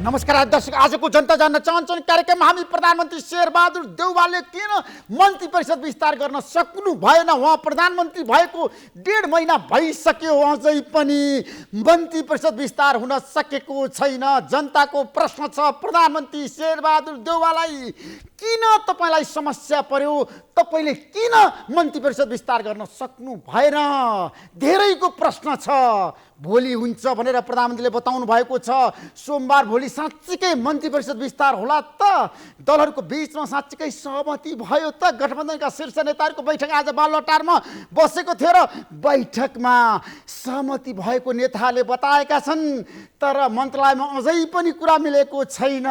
नमस्कार दर्शक, आजको जनता जान्न चाहन्छन् कार्यक्रममा हामी प्रधानमन्त्री शेरबहादुर देउवाले किन मन्त्री परिषद विस्तार गर्न सक्नु भएन। उहाँ प्रधानमन्त्री भएको 1.5 महिना भइसक्यो, अझै पनि मन्त्री परिषद विस्तार हुन सकेको छैन। जनताको प्रश्न छ, प्रधानमन्त्री शेरबहादुर देउवालाई किन तपाईलाई समस्या पर्यो, तपाईले किन मन्त्री परिषद विस्तार गर्न सक्नु भएन, धेरैको प्रश्न छ। भोलि हुन्छ भनेर प्रधानमन्त्रीले बताउनु भएको छ। सोमबार भोलि साँच्चीकै मन्त्री परिषद विस्तार होला त? दलहरूको बीचमा साँच्चीकै सहमति भयो त? गठबन्धनका शीर्ष नेताहरूको बैठक आज बालुवाटारमा बसेको थियो र बैठकमा सहमति भएको नेताहरूले बताएका छन्, तर मन्त्रालयमा अझै पनि कुरा मिलेको छैन।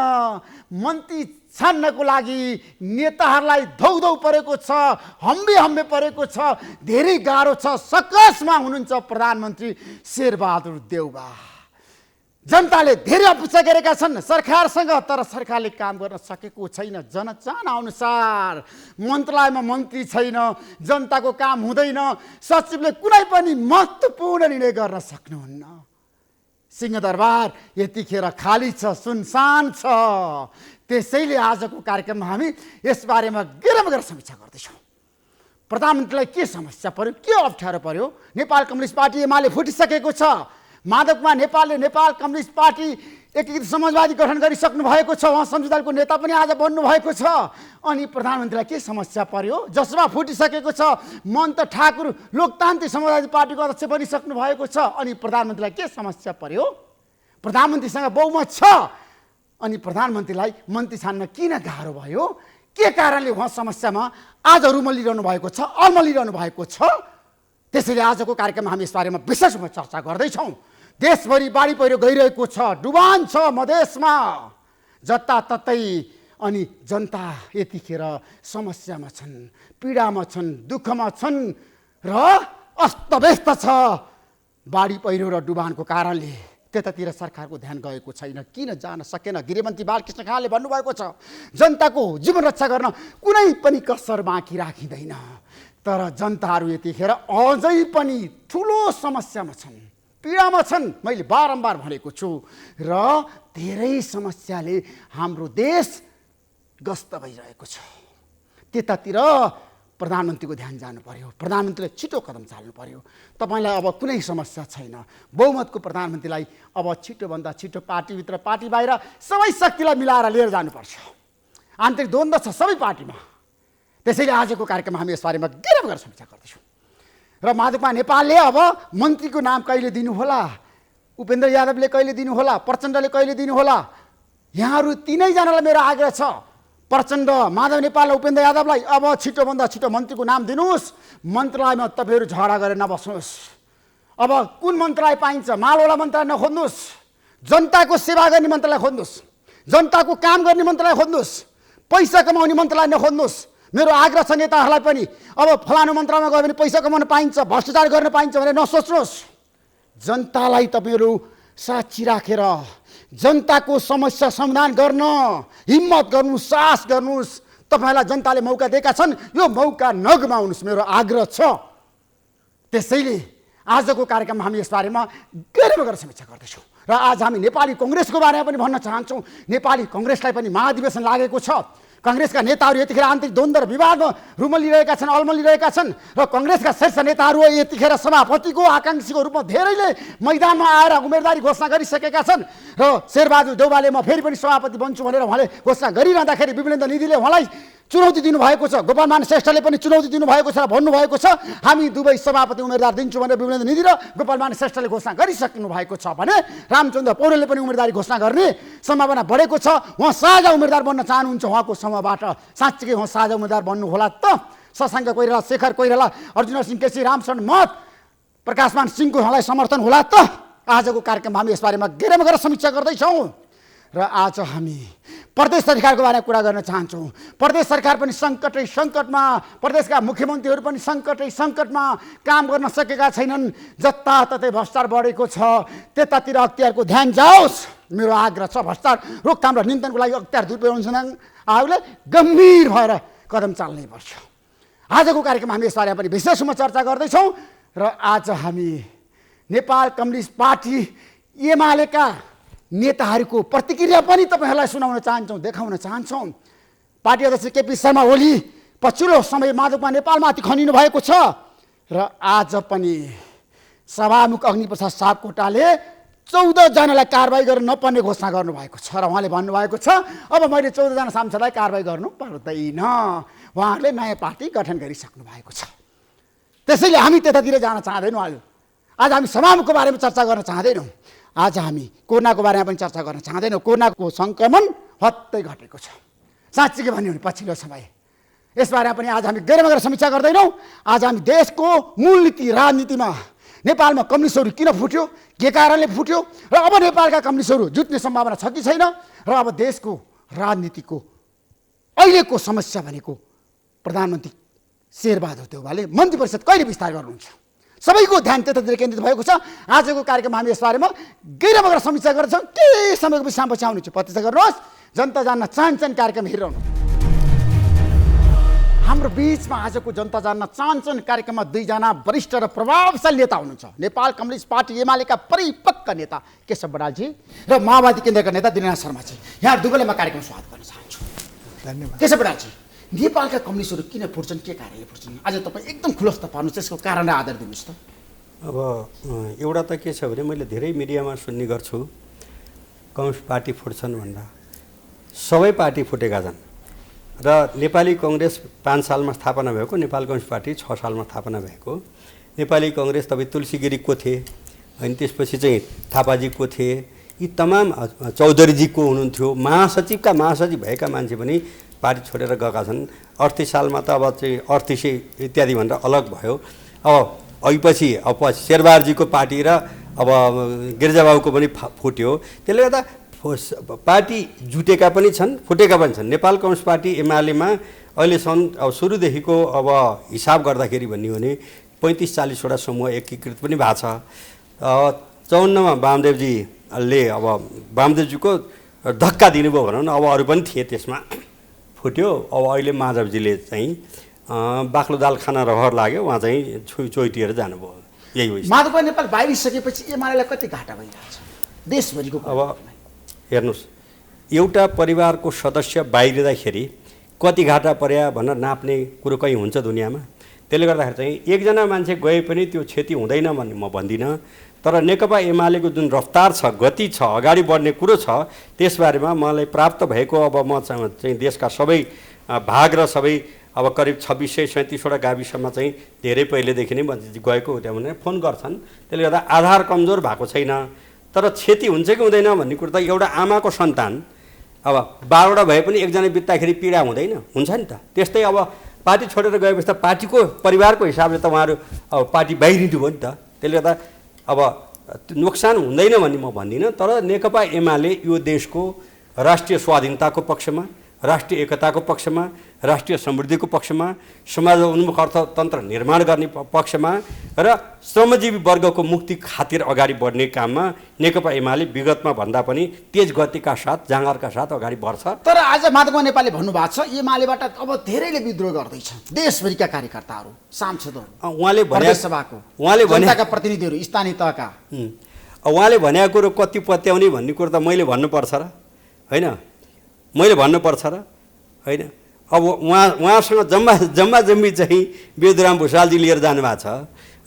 मन्त्री छान्नको लागि नेताहरूलाई धौधौ परेको छ, हम्बे परेको छ, धेरै गाह्रो छ। सकसमा हुनुहुन्छ प्रधानमन्त्री शेरबहादुर देउवा। जनताले धेरै अपेक्षा गरेका छन् सरकारसँग, तर सरकारले काम गर्न सकेको छैन। जनचाहना अनुसार मन्त्रालयमा मन्त्री छैन, जनताको काम हुँदैन, सचिवले कुनै पनि महत्त्वपूर्ण निर्णय गर्न सक्नुहुन्न। सिंहदरबार यतिखेर खाली छ, सुनसान छ। त्यसैले आजको कार्यक्रममा हामी यसबारेमा गएर समीक्षा गर्दैछौँ। प्रधानमन्त्रीलाई के समस्या पर्यो, के अप्ठ्यारो पर्यो? नेपाल कम्युनिस्ट पार्टी एमाले फुटिसकेको छ। माधवकुमार नेपालले नेपाल कम्युनिस्ट पार्टी एकीकृत समाजवादी गठन गरिसक्नु भएको छ। उहाँ संविधानको नेता पनि आज बन्नु भएको छ। अनि प्रधानमन्त्रीलाई के समस्या पर्यो? जसमा फुटिसकेको छ। महन्त ठाकुर लोकतान्त्रिक समाजवादी पार्टीको अध्यक्ष बनिसक्नु भएको छ। अनि प्रधानमन्त्रीलाई के समस्या पर्यो? प्रधानमन्त्रीसँग बहुमत छ, अनि प्रधानमन्त्रीलाई मन्त्री छान्न किन गाह्रो भयो? के कारणले उहाँ समस्यामा आज रुमलिरहनु भएको छ, अल्मलिरहनु भएको छ? त्यसैले आजको कार्यक्रममा हामी यसबारेमा विशेष रूपमा चर्चा गर्दैछौँ। देशभरि बाढी पहिरो गइरहेको छ, डुबान छ मधेसमा जताततै, अनि जनता यतिखेर समस्यामा छन्, पीडामा छन्, दुःखमा छन् र अस्तव्यस्त छ। बाढी पहिरो र डुबानको कारणले त्यतातिर सरकारको ध्यान गएको छैन। किन जान सकेन? गृहमन्त्री बालकृष्ण खाँले भन्नुभएको छ, जनताको जीवन रक्षा गर्न कुनै पनि कसर बाँकी राखिँदैन। तर जनताहरू यतिखेर अझै पनि ठुलो समस्यामा छन्, पीडामा छन्। मैले बारम्बार भनेको छु र धेरै समस्याले हाम्रो देश ग्रस्त भइरहेको छ। त्यतातिर प्रधानमन्त्रीको ध्यान जानु पर्यो, प्रधानमन्त्रीले छिटो कदम चाल्नु पर्यो। तपाईँलाई अब कुनै समस्या छैन। बहुमतको प्रधानमन्त्रीलाई अब छिटोभन्दा छिटो पार्टीभित्र पार्टी बाहिर सबै शक्तिलाई मिलाएर लिएर जानुपर्छ। आन्तरिक द्वन्द्व छ सबै पार्टीमा। त्यसैले आजको कार्यक्रममा हामी यसबारेमा गएर समीक्षा गर्दैछौँ। र माधवकुमार नेपालले अब मन्त्रीको नाम कहिले दिनु होला, उपेन्द्र यादवले कहिले दिनु होला, प्रचण्डले कहिले दिनु होला? यहाँहरू तीनैजनालाई मेरो आग्रह छ, प्रचण्ड, माधव नेपाल र उपेन्द्र यादवलाई अब छिटोभन्दा छिटो मन्त्रीको नाम दिनुहोस्। मन्त्रालयमा तपाईँहरू झगडा गरेर नबस्नुहोस्। अब कुन मन्त्रालय पाइन्छ? मालवाला मन्त्रालय नखोज्नुहोस्, जनताको सेवा गर्ने मन्त्रालय खोज्नुहोस्, जनताको काम गर्ने मन्त्रालय खोज्नुहोस्, पैसा कमाउने मन्त्रालय नखोज्नुहोस्। मेरो आग्रह छ नेताहरूलाई पनि, अब फलानु मन्त्रालयमा गयो भने पैसा कमाउन पाइन्छ, भ्रष्टाचार गर्न पाइन्छ भनेर नसोच्नुहोस्। जनतालाई तपाईँहरू साक्षी राखेर जनताको समस्या समाधान गर्न हिम्मत गर्नुहोस्, साहस गर्नुहोस्। तपाईँलाई जनताले मौका दिएका छन्, यो मौका नगुमाउनुहोस्, मेरो आग्रह छ। त्यसैले आजको कार्यक्रममा हामी यसबारेमा गएर समीक्षा गर्दैछौँ। र आज हामी नेपाली कङ्ग्रेसको बारेमा पनि भन्न चाहन्छौँ। नेपाली कङ्ग्रेसलाई पनि महाधिवेशन लागेको छ। कङ्ग्रेसका नेताहरू यतिखेर आन्तरिक द्वन्द्व र विवादमा रुमलिरहेका छन्, अल्मलिरहेका छन्। र कङ्ग्रेसका शीर्ष नेताहरू यतिखेर सभापतिको आकाङ्क्षीको रूपमा धेरैले मैदानमा आएर उम्मेदवारी घोषणा गरिसकेका छन्। र शेरबहादुर देउवाले म फेरि पनि सभापति बन्छु भनेर उहाँले घोषणा गरिरहँदाखेरि विमलेन्द्र निधिले उहाँलाई चुनौती दिनुभएको छ। गोपालमान श्रेष्ठले पनि चुनौती दिनुभएको छ र भन्नुभएको छ हामी दुवै सभापति उम्मेदवार दिन्छौँ भनेर विमलेन्द्र निधि र गोपालमान श्रेष्ठले घोषणा गरिसक्नु भएको छ भने रामचन्द्र पौडेलले पनि उम्मेदवारी घोषणा गर्ने सम्भावना बढेको छ। उहाँ साझा उम्मेदवार बन्न चाहनुहुन्छ। उहाँको समूहबाट साँच्चीकै उहाँ साझा उम्मेदवार बन्नु होला त? शशाङ्क कोइराला, शेखर कोइराला, अर्जुन सिंह केसी, रामशरण महत, प्रकाशमान सिंहको उहाँलाई समर्थन होला त? आजको कार्यक्रममा हामी यसबारेमा गएर समीक्षा गर्दैछौँ। र आज हामी प्रदेश सरकारको बारेमा कुरा गर्न चाहन्छौँ। प्रदेश सरकार पनि सङ्कटमा, प्रदेशका मुख्यमन्त्रीहरू पनि सङ्कटमा काम गर्न सकेका छैनन्। जताततै भ्रष्टाचार बढेको छ, त्यतातिर अख्तियारको ध्यान जाओस्, मेरो आग्रह छ। भ्रष्टाचार रोकथाम र नियन्त्रणको लागि अख्तियार दुरुपयोग अनुसन्धान आयोगले गम्भीर भएर कदम चाल्नै पर्छ। आजको कार्यक्रममा हामी यसबारेमा पनि विशेष रूपमा चर्चा गर्दैछौँ। र आज हामी नेपाल कम्युनिस्ट पार्टी एमालेका नेताहरूको प्रतिक्रिया पनि तपाईँहरूलाई सुनाउन चाहन्छौँ, देखाउन चाहन्छौँ। पार्टी अध्यक्ष केपी शर्मा ओली पछिल्लो समय माधवमा नेपालमाथि खनिनु भएको छ र आज पनि सभामुख अग्निप्रसाद सापकोटाले 14 जनालाई कारबाही गर्न नपर्ने घोषणा गर्नुभएको छ र उहाँले भन्नुभएको छ अब मैले 14 जना सांसदलाई कारबाही गर्नु पर्दैन। उहाँहरूले नयाँ पार्टी गठन गरिसक्नु भएको छ। त्यसैले हामी त्यतातिर जान चाहँदैनौँ। आज हामी सभामुखको बारेमा चर्चा गर्न चाहँदैनौँ। आज हामी कोरोनाको बारेमा पनि चर्चा गर्न चाहँदैनौँ। कोरोनाको सङ्क्रमण हत्तै घटेको छ साँच्चै के भन्यो भने पछिल्लो समय। यसबारेमा पनि आज हामी गहिरोमा गएर समीक्षा गर्दैनौँ। आज हामी देशको मूलनीति राजनीतिमा नेपालमा कम्युनिस्टहरू किन फुट्यो, के कारणले फुट्यो र अब नेपालका कम्युनिस्टहरू जुट्ने सम्भावना छ कि छैन र अब देशको राजनीतिको अहिलेको समस्या भनेको प्रधानमन्त्री शेरबहादुर देउवाले मन्त्री परिषद कहिले विस्तार गर्नुहुन्छ, सबैको ध्यान त्यतातिर केन्द्रित भएको छ। आजको कार्यक्रममा हामी यसबारेमा गहिरोमा गएर समीक्षा गर्छौँ। केही समयको विश्रामपछि आउनुहुन्छ, प्रतीक्षा गर्नुहोस्। जनता जान्न चाहन्छन् कार्यक्रम हेरिरहनु। हाम्रो बिचमा आजको जनता जान्न चाहन्छन् कार्यक्रममा 2 जना वरिष्ठ र प्रभावशाली नेता हुनुहुन्छ। नेपाल कम्युनिस्ट पार्टी एमालेका परिपक्व नेता केशव बडालजी र माओवादी केन्द्रका नेता दिनानाथ शर्माजी, यहाँ दुवैलाई म कार्यक्रम स्वागत गर्न चाहन्छु। धन्यवाद। केशव बडालजी, नेपालका कम्युनिस्टहरू किन फुट्छन्, के कारणले फुट्छन्? आज तपाईँ एकदम खुलस्त पार्नुहोस्, त्यसको कारणलाई आधार दिनुहोस् त। अब एउटा त के छ भने मैले धेरै मिडियामा सुन्ने गर्छु कम्युनिस्ट पार्टी फुट्छन् भन्दा। सबै पार्टी फुटेका छन् र नेपाली कङ्ग्रेस 5 सालमा स्थापना भएको, नेपाल कम्युनिस्ट पार्टी 6 सालमा स्थापना भएको। नेपाली कङ्ग्रेस तपाईँ तुलसी गिरीको थिए, अनि त्यसपछि चाहिँ थापाजीको थिए, यी तमाम चौधरीजीको हुनुहुन्थ्यो, महासचिवका महासचिव भएका मान्छे पनि पार्टी छोडेर गएका छन्। 38 सालमा त अब चाहिँ 38 इत्यादि भनेर अलग भयो। अब अघिपछि अब शेरबहादुरजीको पार्टी र अब गिरिजाबाबुको पनि फुट्यो। त्यसले गर्दा पार्टी जुटेका पनि छन्, फुटेका पनि छन्। नेपाल कम्युनिस्ट पार्टी एमालेमा अहिलेसम्म अब सुरुदेखिको अब हिसाब गर्दाखेरि भन्ने हो भने 35-40वटा समूह एकीकृत पनि भएको छ। 54मा वामदेवजीले अब वामदेवजीको धक्का दिनुभयो भनौँ न, अब अरू पनि थिए त्यसमा, फुट्यो। अब अहिले माधवजीले चाहिँ बाक्लो दाल खाना रहर लाग्यो, उहाँ चाहिँ चोइटिएर जानुभयो। यही हो। माधव नेपाल बाहिरिसकेपछि एमालेलाई कति घाटा भइरहेछ देशभरिको? अब हेर्नुहोस्, एउटा परिवारको सदस्य बाहिरिँदाखेरि कति घाटा पर्या भनेर नाप्ने कुरो कहीँ हुन्छ दुनियाँमा? त्यसले गर्दाखेरि चाहिँ एकजना मान्छे गए पनि त्यो क्षति हुँदैन भन्ने म भन्दिनँ। तर नेकपा एमालेको जुन रफ्तार छ, गति छ, अगाडि बढ्ने कुरो छ, त्यसबारेमा मलाई प्राप्त भएको अब म चाहिँ देशका सबै भाग र सबै अब करिब 2637वटा गाविसमा चाहिँ धेरै पहिलेदेखि नै गएको त्यहाँ भने फोन गर्छन्। त्यसले गर्दा आधार कमजोर भएको छैन। तर क्षति हुन्छ कि हुँदैन भन्ने कुरो त एउटा आमाको सन्तान अब 12वटा भए पनि एकजना बित्दाखेरि पीडा हुँदैन, हुन्छ नि त। त्यस्तै अब पार्टी छोडेर गएपछि त पार्टीको परिवारको हिसाबले त उहाँहरू अब पार्टी बाहिरिनु भयो नि त। त्यसले गर्दा अब नोक्सान हुँदैन भन्ने म भन्दिनँ। तर नेकपा एमाले यो देशको राष्ट्रिय स्वाधीनताको पक्षमा, राष्ट्रिय एकताको पक्षमा, राष्ट्रिय समृद्धिको पक्षमा, समाज उन्मुख अर्थतन्त्र निर्माण गर्ने पक्षमा र श्रमजीवी वर्गको मुक्ति खातिर अगाडि बढ्ने काममा नेकपा एमाले विगतमा भन्दा पनि तेज गतिका साथ, जाँगरका साथ अगाडि बढ्छ। तर आज माधव नेपालले भन्नुभएको छ एमालेबाट अब धेरैले विद्रोह गर्दैछ, देशभरिका कार्यकर्ताहरू, सांसदहरू, उहाँले भने सभाको उहाँले भनेका प्रतिनिधिहरू, स्थानीय तहका, उहाँले भनेको कुरो कति पत्याउने भन्ने कुरो त मैले भन्नुपर्छ र होइन? मैले भन्नुपर्छ र होइन? अब उहाँसँग जम्मी चाहिँ वेदुराम भुषालजी लिएर जानुभएको छ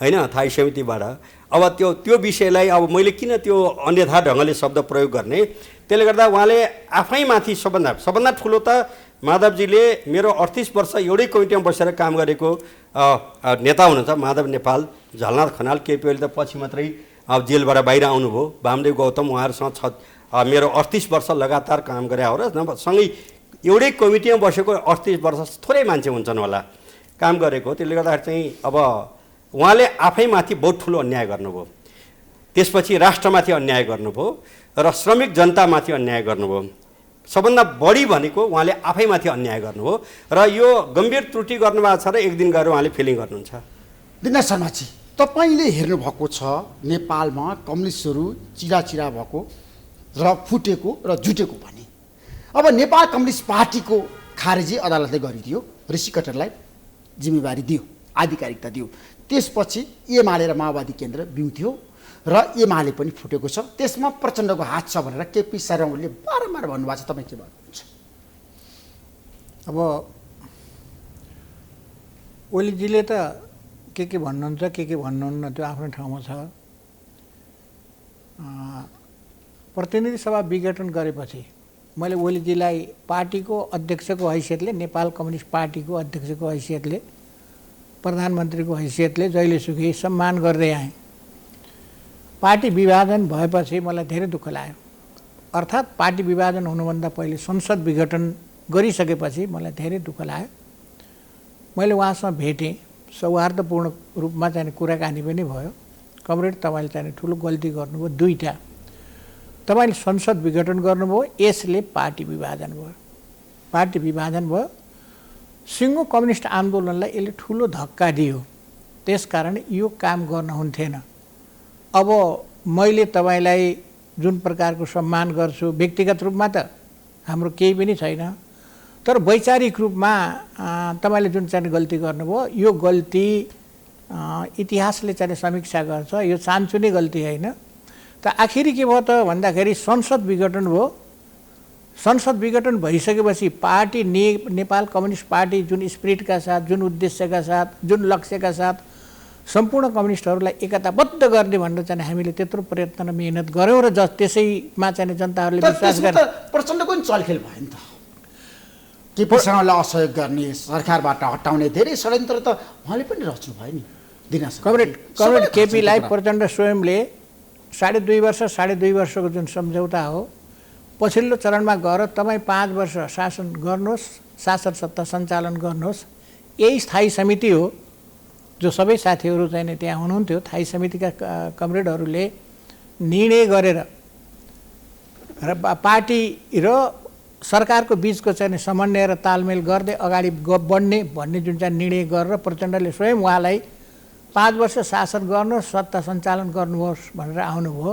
होइन, थाई समितिबाट। अब त्यो विषयलाई अब मैले किन त्यो अन्यथा ढङ्गले शब्द प्रयोग गर्ने? त्यसले गर्दा उहाँले आफैमाथि सबभन्दा ठुलो त माधवजीले मेरो 38 वर्ष एउटै कमिटीमा बसेर काम गरेको नेता हुनुहुन्छ माधव नेपाल, झलनाथ खनाल, केपी ओली त पछि मात्रै अब जेलबाट बाहिर आउनुभयो, वामदेव गौतम, उहाँहरूसँग मेरो 38 वर्ष लगातार काम गरे हो र सँगै एउटै कमिटीमा बसेको 38 वर्ष थोरै मान्छे हुन्छन् होला काम गरेको। त्यसले गर्दाखेरि चाहिँ अब उहाँले आफैमाथि बहुत ठुलो अन्याय गर्नुभयो, त्यसपछि राष्ट्रमाथि अन्याय गर्नुभयो र श्रमिक जनतामाथि अन्याय गर्नुभयो। सबभन्दा बढी भनेको उहाँले आफैमाथि अन्याय गर्नुभयो र यो गम्भीर त्रुटि गर्नुभएको छ र एक दिन गएर उहाँले फिलिङ गर्नुहुन्छ। दिनेश शर्माजी, तपाईँले हेर्नुभएको छ नेपालमा कम्युनिस्टहरू चिराचिरा भएको र फुटेको र जुटेको भने। अब नेपाल कम्युनिस्ट पार्टीको खारेजी अदालतले गरिदियो, ऋषि कटरलाई जिम्मेवारी दियो, आधिकारिकता दियो। त्यसपछि एमाले र माओवादी केन्द्र बिउथ्यो र एमाले पनि फुटेको छ, त्यसमा प्रचण्डको हात छ भनेर केपी शर्मा ओलीले बारम्बार भन्नुभएको छ। तपाईँ के भन्नुहुन्छ? अब ओलीजीले त के भन्नुहुन्छ के भन्नुहुन्न त्यो आफ्नो ठाउँमा छ। प्रतिनिधि सभा विघटन गरेपछि मैले ओलीजीलाई पार्टीको अध्यक्षको हैसियतले, नेपाल कम्युनिस्ट पार्टीको अध्यक्षको हैसियतले, प्रधानमन्त्रीको हैसियतले जहिलेसुकै सम्मान गर्दै आएँ। पार्टी विभाजन भएपछि मलाई धेरै दुःख लाग्यो। अर्थात् पार्टी विभाजन हुनुभन्दा पहिले संसद विघटन गरिसकेपछि मलाई धेरै दुःख लाग्यो। मैले उहाँसँग भेटेँ, सौहार्दपूर्ण रूपमा चाहिँ कुराकानी पनि भयो। कमरेड, तपाईँले चाहिँ ठुलो गल्ती गर्नुभयो, दुईवटा। तपाईँले संसद विघटन गर्नुभयो, यसले पार्टी विभाजन भयो। पार्टी विभाजन भयो, सिङ्गो कम्युनिस्ट आन्दोलनलाई यसले ठुलो धक्का दियो। त्यसकारण यो काम गर्न हुन्थेन। अब मैले तपाईँलाई जुन प्रकारको सम्मान गर्छु, व्यक्तिगत रूपमा त हाम्रो केही पनि छैन, तर वैचारिक रूपमा तपाईँले जुन चाहिँ गल्ती गर्नुभयो, यो गल्ती इतिहासले चाहिँ समीक्षा गर्छ, यो सानसुने गल्ती होइन। त आखिरी के भयो त भन्दाखेरि संसद विघटन भयो। संसद विघटन भइसकेपछि पार्टी नेपाल कम्युनिस्ट पार्टी जुन स्पिरिटका साथ, जुन उद्देश्यका साथ, जुन लक्ष्यका साथ सम्पूर्ण कम्युनिस्टहरूलाई एकताबद्ध गर्ने भनेर चाहिँ हामीले त्यत्रो प्रयत्न र मेहनत गऱ्यौँ र त्यसैमा चाहिँ जनताहरूले विश्वास गरे। प्रचण्डको पनि चलखेल भयो नि त, केपी शर्मालाई असहयोग गर्ने, सरकारबाट हटाउने धेरै षड्यन्त्र त उहाँले पनि रच्नु भयो नि। कमरेड केपीलाई प्रचण्ड स्वयंले 2.5 वर्षको जुन सम्झौता हो, पछिल्लो चरणमा गएर तपाईँ 5 वर्ष शासन गर्नुहोस्, शासन सत्ता सञ्चालन गर्नुहोस्, यही स्थायी समिति हो। जो सबै साथीहरू चाहिँ त्यहाँ हुनुहुन्थ्यो, स्थायी समितिका कमरेडहरूले निर्णय गरेर र पार्टी र सरकारको बिचको चाहिँ समन्वय र तालमेल गर्दै अगाडि बढ्ने भन्ने जुन चाहिँ निर्णय गरेर प्रचण्डले स्वयं उहाँलाई 5 वर्ष शासन गर्नुहोस्, सत्ता सञ्चालन गर्नुहोस् भनेर आउनुभयो।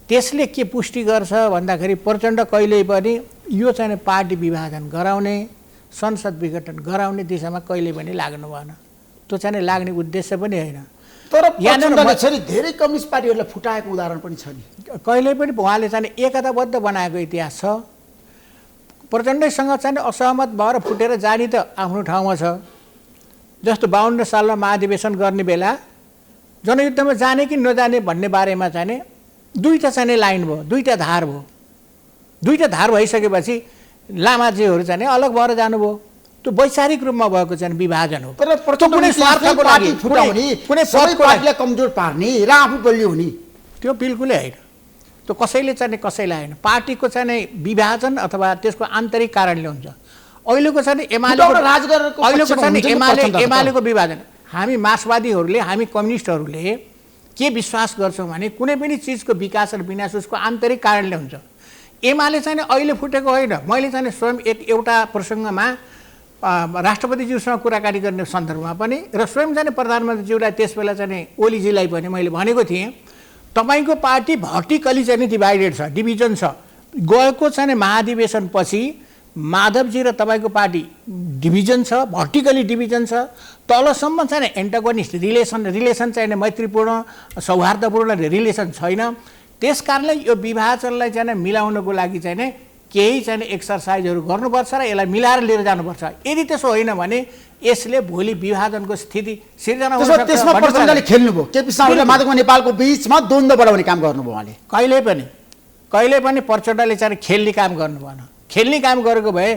त्यसले के पुष्टि गर्छ भन्दाखेरि प्रचण्ड कहिल्यै पनि यो चाहिँ पार्टी विभाजन गराउने, संसद विघटन गराउने दिशामा कहिल्यै पनि लाग्नु भएन। त्यो चाहिँ लाग्ने उद्देश्य पनि होइन। तर प्रचण्डले चाहिँ धेरै कम्युनिस्ट पार्टीहरूलाई फुटाएको उदाहरण पनि छ नि। कहिल्यै पनि उहाँले चाहिँ एकताबद्ध बनाएको इतिहास छ। प्रचण्डसँग चाहिँ असहमत भएर फुटेर जाने त आफ्नो ठाउँमा छ। जस्तो 52 सालमा महाधिवेशन गर्ने बेला जनयुद्धमा जाने कि नजाने भन्ने बारेमा चाहिँ दुईवटा चाहिँ लाइन भयो, दुईवटा धार भयो। दुईवटा धार भइसकेपछि लामाजीहरू चाहिँ अलग भएर जानुभयो। त्यो वैचारिक रूपमा भएको चाहिँ विभाजन हो। तर कुनै स्वार्थको लागि फुटाउने, कुनै पदको लागि कमजोर पार्ने र आफू बलियो हुने, त्यो बिल्कुलै होइन। त्यो कसैले चाहिँ कसैलाई होइन। पार्टीको चाहिँ विभाजन अथवा त्यसको आन्तरिक कारणले हुन्छ। अहिलेको चाहिँ एमालेको विभाजन, हामी मार्क्सवादीहरूले, हामी कम्युनिस्टहरूले के विश्वास गर्छौँ भने कुनै पनि चिजको विकास र विनाश उसको आन्तरिक कारणले हुन्छ। एमाले चाहिँ अहिले फुटेको होइन। मैले चाहिँ स्वयं एउटा प्रसङ्गमा राष्ट्रपतिज्यूसँग कुराकानी गर्ने सन्दर्भमा पनि र स्वयं चाहिँ प्रधानमन्त्रीज्यूलाई त्यसबेला चाहिँ ओलीजीलाई पनि मैले भनेको थिएँ, तपाईँको पार्टी भर्टिकली चाहिँ डिभाइडेड छ, डिभिजन छ। गएको चाहिँ महाधिवेशनपछि माधवजी र तपाईँको पार्टी डिभिजन छ, भर्टिकली डिभिजन छ। तलसम्म चाहिँ एन्टागोनिस्ट रिलेसन चाहिँ मैत्रीपूर्ण सौहार्दपूर्ण रिलेसन छैन। त्यस कारणले यो विभाजनलाई चाहिँ मिलाउनको लागि चाहिँ केही चाहिँ एक्सर्साइजहरू गर्नुपर्छ र यसलाई मिलाएर लिएर जानुपर्छ। यदि त्यसो होइन भने यसले भोलि विभाजनको स्थिति सिर्जना हुन सक्छ। त्यसमा प्रचण्डले खेल्नुभयो, केपी शर्मा र माधव नेपालको बीचमा द्वन्द्व बढाउने काम गर्नुभयो उहाँले। कहिले पनि प्रचण्डले चाहिँ खेल्ने काम गर्नु भएन। खेल्ने काम गरेको भए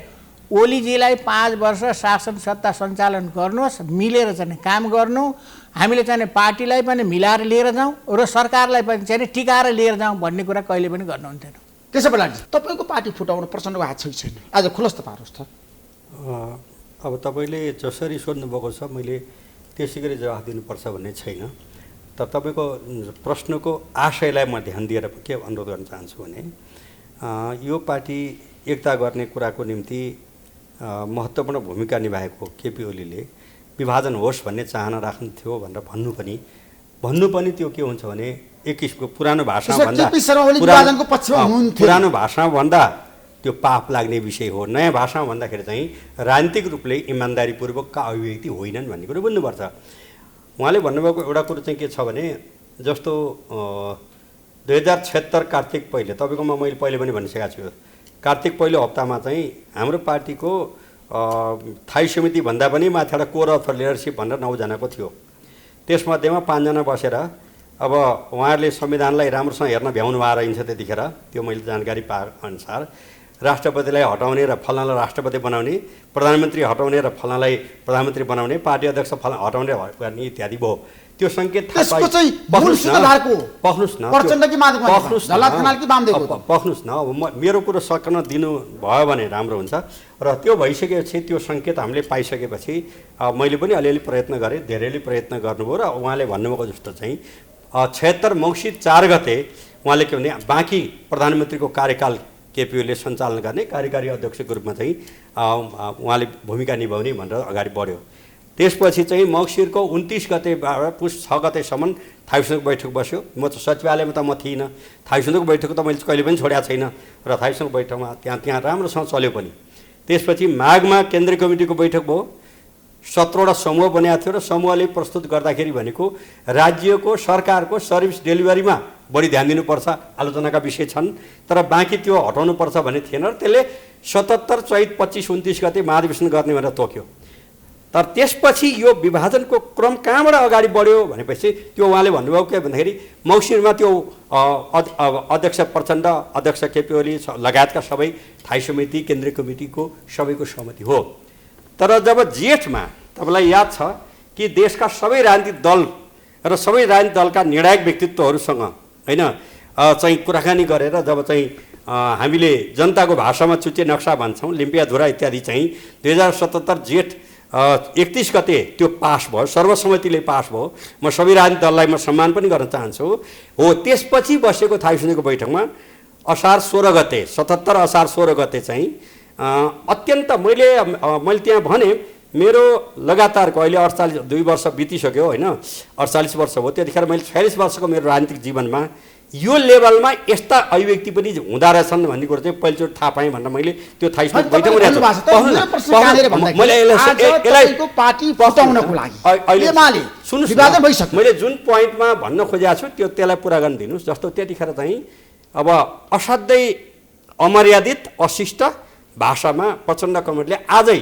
ओलीजीलाई 5 वर्ष शासन सत्ता सञ्चालन गर्नुहोस्, मिलेर चाहिँ काम गर्नु, हामीले चाहिँ पार्टीलाई पनि मिलाएर लिएर जाउँ र सरकारलाई पनि चाहिँ टिकाएर लिएर जाउँ भन्ने कुरा कहिले पनि गर्नुहुन्थेन। त्यसो बेला तपाईँको पार्टी फुटाउन प्रचण्डको हात छैन। आज खुलस्त पार्नुहोस् त। अब तपाईँले जसरी सोध्नुभएको छ मैले त्यसै गरी जवाफ दिनुपर्छ भन्ने छैन। तर तपाईँको प्रश्नको आशयलाई म ध्यान दिएर के अनुरोध गर्न चाहन्छु भने यो पार्टी एकता गर्ने कुराको निम्ति महत्त्वपूर्ण भूमिका निभाएको केपी ओलीले विभाजन होस् भन्ने चाहना राख्नुहुन्थ्यो भनेर भन्नु पनि त्यो के हुन्छ भने एक किसिमको पुरानो भाषामा भन्दा त्यो पाप लाग्ने विषय हो। नयाँ भाषामा भन्दाखेरि चाहिँ राजनीतिक रूपले इमान्दारीपूर्वकका अभिव्यक्ति होइनन् भन्ने कुरो बुझ्नुपर्छ। उहाँले भन्नुभएको एउटा कुरो चाहिँ के छ भने जस्तो 2076 कार्तिक पहिले तपाईँकोमा मैले पहिले पनि भनिसकेको छु कार्तिक पहिलो हप्तामा चाहिँ हाम्रो पार्टीको थाई समिति भन्दा पनि माथिबाट कोर अफ लिडरसिप भनेर 9 जनाको थियो। त्यसमध्येमा 5 जना बसेर अब उहाँहरूले संविधानलाई राम्रोसँग हेर्न भ्याउनु भएर रहन्छ। त्यतिखेर त्यो मैले जानकारी पाए अनुसार राष्ट्रपतिलाई हटाउने र फलानालाई राष्ट्रपति बनाउने, प्रधानमन्त्री हटाउने र फलानालाई प्रधानमन्त्री बनाउने, पार्टी अध्यक्ष हटाउने गर्ने इत्यादि भयो। त्यो सङ्केत पख्नुस् न। अब मेरो कुरो सक्न दिनु भयो भने राम्रो हुन्छ र त्यो भइसकेपछि त्यो सङ्केत हामीले पाइसकेपछि मैले पनि अलिअलि प्रयत्न गरेँ, धेरैले प्रयत्न गर्नुभयो र उहाँले भन्नुभएको जस्तो चाहिँ 76 मङ्सिर 4 गते उहाँले के भने बाँकी प्रधानमन्त्रीको कार्यकाल केपी ओलीले सञ्चालन गर्ने कार्यकारी अध्यक्षको रूपमा चाहिँ उहाँले भूमिका निभाउने भनेर अगाडि बढ्यो। त्यसपछि चाहिँ मङ्सिरको 29 गतेबाट पुस 6 गतेसम्म थाइसनको बैठक बस्यो। म त सचिवालयमा त म थिइनँ, थाइसनको बैठक त मैले कहिले पनि छोडेको छैन र थाइसनको बैठकमा त्यहाँ राम्रोसँग चल्यो पनि। त्यसपछि माघमा केन्द्रीय कमिटीको बैठक भयो। 17वटा समूह बनेको थियो र समूहले प्रस्तुत गर्दाखेरि भनेको राज्यको सरकारको सर्भिस डेलिभरीमा बढी ध्यान दिनुपर्छ, आलोचनाका विषय छन्, तर बाँकी त्यो हटाउनुपर्छ भन्ने थिएन र त्यसले 77 चैत 25-29 गते महाधिवेशन गर्ने भनेर तोक्यो। तर त्यसपछि यो विभाजनको क्रम कहाँबाट अगाडि बढ्यो भनेपछि त्यो उहाँले भन्नुभयो के भन्दाखेरि मङ्सिरमा त्यो अध्यक्ष प्रचण्ड, अध्यक्ष केपी ओली लगायतका सबै थाई समिति, केन्द्रीय कमिटीको सबैको सहमति हो। तर जब जेठमा तपाईँलाई याद छ कि देशका सबै राजनीतिक दल र सबै राजनीतिक दलका निर्णायक व्यक्तित्वहरूसँग होइन चाहिँ कुराकानी गरेर जब चाहिँ हामीले जनताको भाषामा चुच्चे नक्सा भन्छौँ, लिम्पियाधुरा इत्यादि चाहिँ 2077 जेठ 31 गते त्यो पास भयो, सर्वसम्मतिले पास भयो। म सबै राजनीतिक दललाई म सम्मान पनि गर्न चाहन्छु। हो त्यसपछि बसेको थाई समितिको बैठकमा असार 16 गते 77 असार 16 गते चाहिँ अत्यन्त मैले त्यहाँ भने मेरो लगातारको अहिले 2 वर्ष बितिसक्यो होइन, 48 वर्ष भयो। त्यतिखेर मैले 46 वर्षको मेरो राजनीतिक जीवनमा यो लेभलमा यस्ता अभिव्यक्ति पनि हुँदो रहेछन् भन्ने कुरो चाहिँ पहिलोचोटि थाहा पाएँ भनेर मैले त्यो थाई समितिको बैठकमा मैले जुन पोइन्टमा भन्न खोजेको छु त्यसलाई पुरा गर्न दिनुहोस्। जस्तो त्यतिखेर चाहिँ अब असाध्यै अमर्यादित अशिष्ट भाषामा प्रचण्ड कमिटीले आजै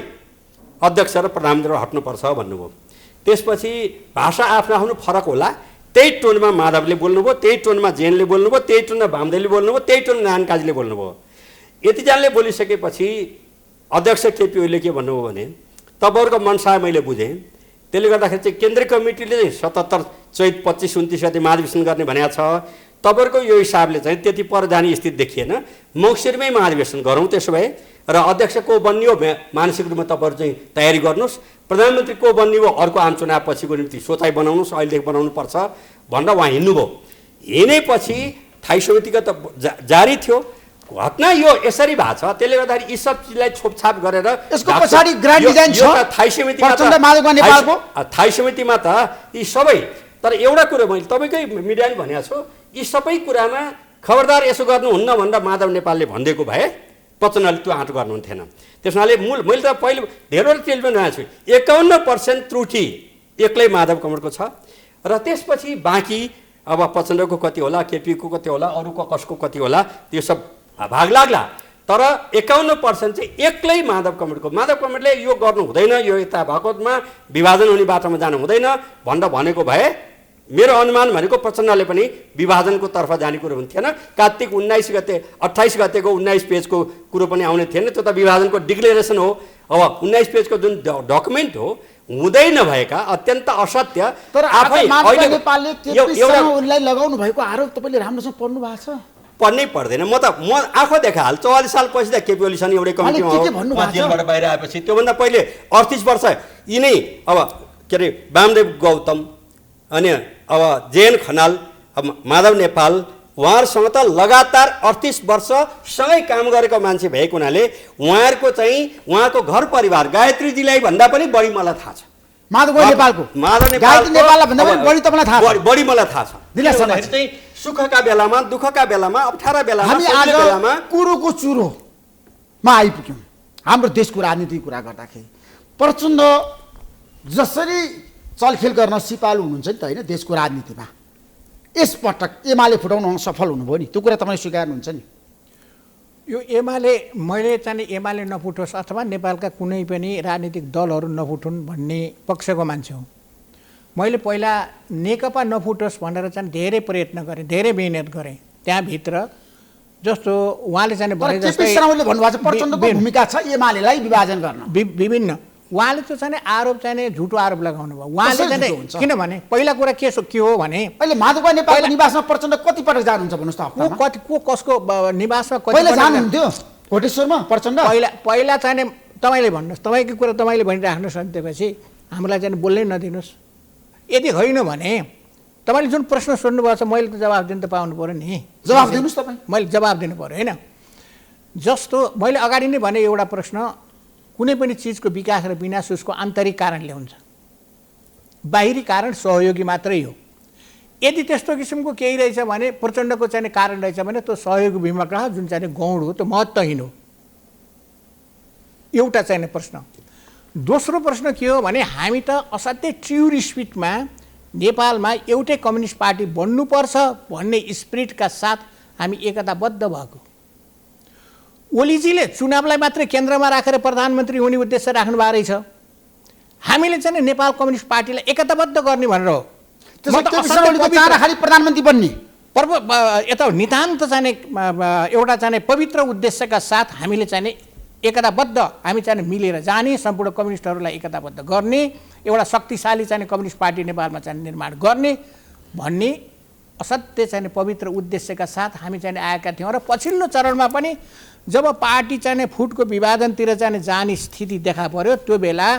अध्यक्ष र प्रधानमन्त्री हट्नुपर्छ भन्नुभयो। त्यसपछि भाषा आफ्नो आफ्नो फरक होला, त्यही टोनमा माधवले बोल्नुभयो, त्यही टोनमा जैनले बोल्नुभयो, त्यही टोनमा भामदेवले बोल्नुभयो, त्यही टोनमा नारायण काजीले बोल्नुभयो। यतिजनाले बोलिसकेपछि अध्यक्ष केपी ओलीले के भन्नुभयो भने तपाईँहरूको मनसा मैले बुझेँ, त्यसले गर्दाखेरि चाहिँ केन्द्रीय कमिटीले 77 चैत 25-29 गते महाधिवेशन गर्ने भनेको छ। तपाईँहरूको यो हिसाबले चाहिँ त्यति पर जाने स्थिति देखिएन, मङ्सिरमै महाधिवेशन गरौँ। त्यसो भए र अध्यक्ष को बन्नियो मानसिक रूपमा तपाईँहरू चाहिँ तयारी गर्नुहोस्, प्रधानमन्त्री को बन्नियो अर्को आम चुनाव पछिको निम्ति सोचाइ बनाउनुहोस्, अहिलेदेखि बनाउनु पर्छ भनेर उहाँ हिँड्नुभयो। हिँडेपछि थाई समितिको त जारी थियो। घटना यो यसरी भएको छ, त्यसले गर्दाखेरि यी सब चिजलाई छोपछाप गरेर यसको पछाडि ग्रान्ड डिजाइन छ थाई समितिमा त यी सबै। तर एउटा कुरो मैले तपाईँकै मिडियाले भनेको छु, यी सबै कुरामा खबरदार यसो गर्नुहुन्न भनेर माधव नेपालले भनिदिएको भए प्रचण्डले त्यो आँट गर्नुहुन्थेन। त्यस हुनाले मैले त पहिले धेरैवटा टेलिभिजन भनेको छु 51% त्रुटि एक्लै माधव कमलको छ र त्यसपछि बाँकी अब प्रचण्डको कति होला, केपीको कति होला, अरूको कसको कति होला, त्यो सब भाग लाग्ला। तर 51% चाहिँ एक्लै माधव कमलको। माधव कमलले यो गर्नु हुँदैन, यो यता भएकोमा विभाजन हुने बाटोमा जानु हुँदैन भनेर भनेको भए मेरो अनुमान भनेको प्रचण्डले पनि विभाजनको तर्फ जाने कुरो हुन्थेन। कार्तिक 19 गते 28 गतेको 19 पेजको कुरो पनि आउने थिएन, त्यो त विभाजनको डिक्लेरेसन हो। अब 19 पेजको जुन डकुमेन्ट हो हुँदै नभएका अत्यन्त असत्य। तर आफै नेपालले उनलाई लगाउनु भएको आरोप तपाईँले राम्रोसँग पढ्नु भएको छ? पढ्नै पर्दैन। म आँखा देखाहाल 44 साल पछि त केपी ओलीसँग एउटै कमिटीमा जेलबाट बाहिर आएपछि त्योभन्दा पहिले 38 वर्ष यिनै अब के अरे वामदेव गौतम अनि अब जयन खनाल, अब माधव नेपाल, उहाँहरूसँग त लगातार 38 वर्षसँगै काम गरेको मान्छे भएको हुनाले उहाँहरूको चाहिँ उहाँको घर परिवार गायत्रीजीलाई भन्दा पनि बढी मलाई थाहा छ। माधव नेपाललाई भन्दा पनि बढी तपाईँलाई थाहा छ? बढी मलाई थाहा छ। चाहिँ सुखका बेलामा, दुःखका बेलामा, अप्ठ्यारा बेलामा, हामी आज कुरोको चुरोमा आइपुग्यौँ। हाम्रो देशको राजनीतिको कुरा गर्दाखेरि प्रचण्ड जसरी चलखेल गर्न सिपालु हुनुहुन्छ नि त होइन देशको राजनीतिमा, यसपटक एमाले फुटाउन सफल हुनुभयो नि, त्यो कुरा तपाईँ स्वीकार्नुहुन्छ नि? यो एमाले मैले चाहिँ एमाले नफुटोस् अथवा नेपालका कुनै पनि राजनीतिक दलहरू नफुटुन् भन्ने पक्षको मान्छे हुँ। मैले पहिला नेकपा नफुटोस् भनेर चाहिँ धेरै प्रयत्न गरेँ, धेरै मेहनत गरेँ। त्यहाँभित्र जस्तो उहाँले चाहिँ भने जस्तै शर्माले भन्नुभएको छ प्रचण्डको भूमिका छ एमालेलाई विभाजन गर्न। विभिन्न उहाँले त चाहिँ आरोप चाहिँ झुटो आरोप लगाउनु भयो। उहाँले चाहिँ किनभने पहिला कुरा के हो भने अहिले माधवका नेपालको निवासमा प्रचण्ड कति पटक जानुहुन्छ भन्नुहोस् त? को कसको निवासमा पहिला जानुहुन्थ्यो कोटेश्वरमा प्रचण्ड? पहिला चाहिँ तपाईँले भन्नुहोस्, तपाईँको कुरा तपाईँले भनिराख्नुहोस् अनि त्यसपछि हामीलाई चाहिँ बोल्नै नदिनुहोस्। यदि होइन भने तपाईँले जुन प्रश्न सोध्नुभएको छ मैले त जवाफ दिन त पाउनु पऱ्यो नि। जवाफ दिनुहोस् तपाईँ। मैले जवाब दिनु पऱ्यो होइन। जस्तो मैले अगाडि नै भने एउटा प्रश्न, कुनै पनि चिजको विकास र विनाश उसको आन्तरिक कारणले हुन्छ, बाहिरी कारण सहयोगी मात्रै हो। यदि त्यस्तो किसिमको केही रहेछ भने प्रचण्डको चाहिँ कारण रहेछ भने त्यो सहयोगी विमग्रह जुन चाहिँ गौण हो त्यो महत्त्वहीन हो। एउटा चाहिँ प्रश्न। दोस्रो प्रश्न के हो भने हामी त असाध्यै ट्युर स्पिडमा नेपालमा एउटै कम्युनिस्ट पार्टी बन्नुपर्छ भन्ने स्पिरिटका साथ हामी एकताबद्ध भएको। ओलीजीले चुनावलाई मात्रै केन्द्रमा राखेर प्रधानमन्त्री हुने उद्देश्य राख्नु भएको रहेछ। हामीले चाहिँ नेपाल कम्युनिस्ट पार्टीलाई एकताबद्ध गर्ने भनेर हो। खालि प्रधानमन्त्री बन्ने यता नितान्त चाहिँ एउटा चाहिँ पवित्र उद्देश्यका साथ हामीले चाहिँ एकताबद्ध हामी चाहिँ मिलेर जाने, सम्पूर्ण कम्युनिस्टहरूलाई एकताबद्ध गर्ने, एउटा शक्तिशाली चाहिँ कम्युनिस्ट पार्टी नेपालमा चाहिँ निर्माण गर्ने भन्ने असाध्यै चाहिँ पवित्र उद्देश्यका साथ हामी चाहिँ आएका थियौँ। र पछिल्लो चरणमा पनि जब पार्टी चाहिँ फुटको विभाजनतिर चाहिँ जाने स्थिति देखा पर्यो त्यो बेला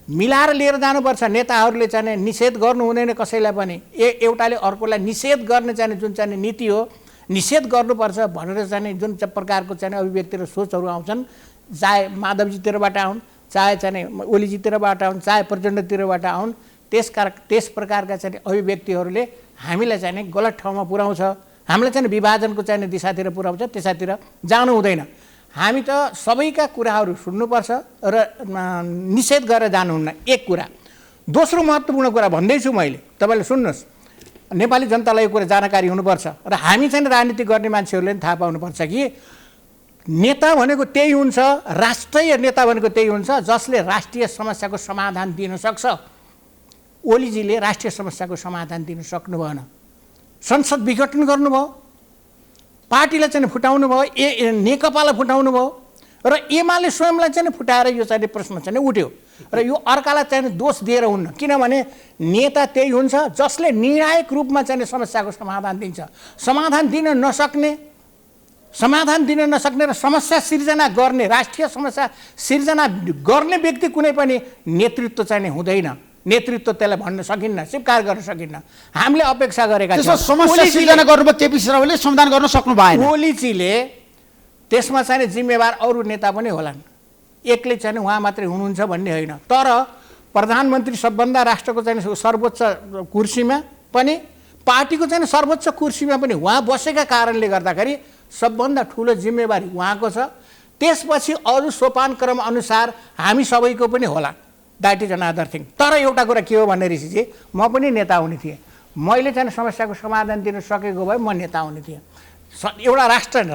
मिलाएर लिएर जानुपर्छ। नेताहरूले चाहिँ निषेध गर्नु हुँदैन कसैलाई पनि। एउटाले अर्कोलाई निषेध गर्ने चाहिँ जुन चाहिँ नीति हो निषेध गर्नुपर्छ भनेर चाहिँ जुन प्रकारको चाहिँ अभिव्यक्ति र सोचहरू आउँछन्, चाहे माधवजीतिरबाट आउन्, चाहे चाहिँ ओलीजीतिरबाट आउन्, चाहे प्रचण्डतिरबाट आउन्, त्यस प्रकारका चाहिँ अभिव्यक्तिहरूले हामीलाई चाहिँ गलत ठाउँमा पुर्याउँछ, हामीलाई चाहिँ विभाजनको चाहिँ दिशातिर पुर्याउँछ। त्यसैतिर जानु हुँदैन। हामी त सबैका कुराहरू सुन्नुपर्छ र निषेध गरेर जानुहुन्न, एक कुरा। दोस्रो महत्त्वपूर्ण कुरा भन्दैछु मैले, तपाईँले सुन्नुहोस्। नेपाली जनतालाई यो कुरा जानकारी हुनुपर्छ र हामी चाहिँ राजनीति गर्ने मान्छेहरूले पनि थाहा पाउनुपर्छ कि नेता भनेको त्यही हुन्छ, राष्ट्रिय नेता भनेको त्यही हुन्छ जसले राष्ट्रिय समस्याको समाधान दिन सक्छ। ओलीजीले राष्ट्रिय समस्याको समाधान दिन सक्नु भएन। संसद विघटन गर्नुभयो, पार्टीलाई चाहिँ फुटाउनु भयो, नेकपालाई फुटाउनु भयो र एमाले स्वयंलाई चाहिँ फुटाएर यो चाहिँ प्रश्न चाहिँ उठ्यो। र यो अर्कालाई चाहिँ दोष दिएर हुन्न, किनभने नेता त्यही हुन्छ जसले निर्णायक रूपमा चाहिँ समस्याको समाधान दिन्छ। समाधान दिन नसक्ने र समस्या सिर्जना गर्ने, राष्ट्रिय समस्या सिर्जना गर्ने व्यक्ति कुनै पनि नेतृत्व चाहिँ हुँदैन। नेतृत्व त्यसलाई भन्न सकिन्न, स्वीकार गर्न सकिन्न। हामीले अपेक्षा गरेका थियौँ समस्या सिर्जना गर्नुभयो, केपी शर्माले समाधान गर्न सक्नु भएन। ओलीजीले त्यसमा चाहिँ जिम्मेवार अरू नेता पनि होलान्, एक्लै चाहिँ उहाँ मात्रै हुनुहुन्छ भन्ने होइन। तर प्रधानमन्त्री सबभन्दा राष्ट्रको चाहिँ सर्वोच्च कुर्सीमा पनि, पार्टीको चाहिँ सर्वोच्च कुर्सीमा पनि उहाँ बसेका कारणले गर्दाखेरि सबभन्दा ठुलो जिम्मेवारी उहाँको छ। त्यसपछि अरू सोपानक्रम अनुसार हामी सबैको पनि होला, द्याट इज अनदर थिङ। तर एउटा कुरा के हो भने ऋषिजी, म पनि नेता हुने थिएँ। मैले चाहिँ समस्याको समाधान दिन सकेको भए म नेता हुने थिएँ। एउटा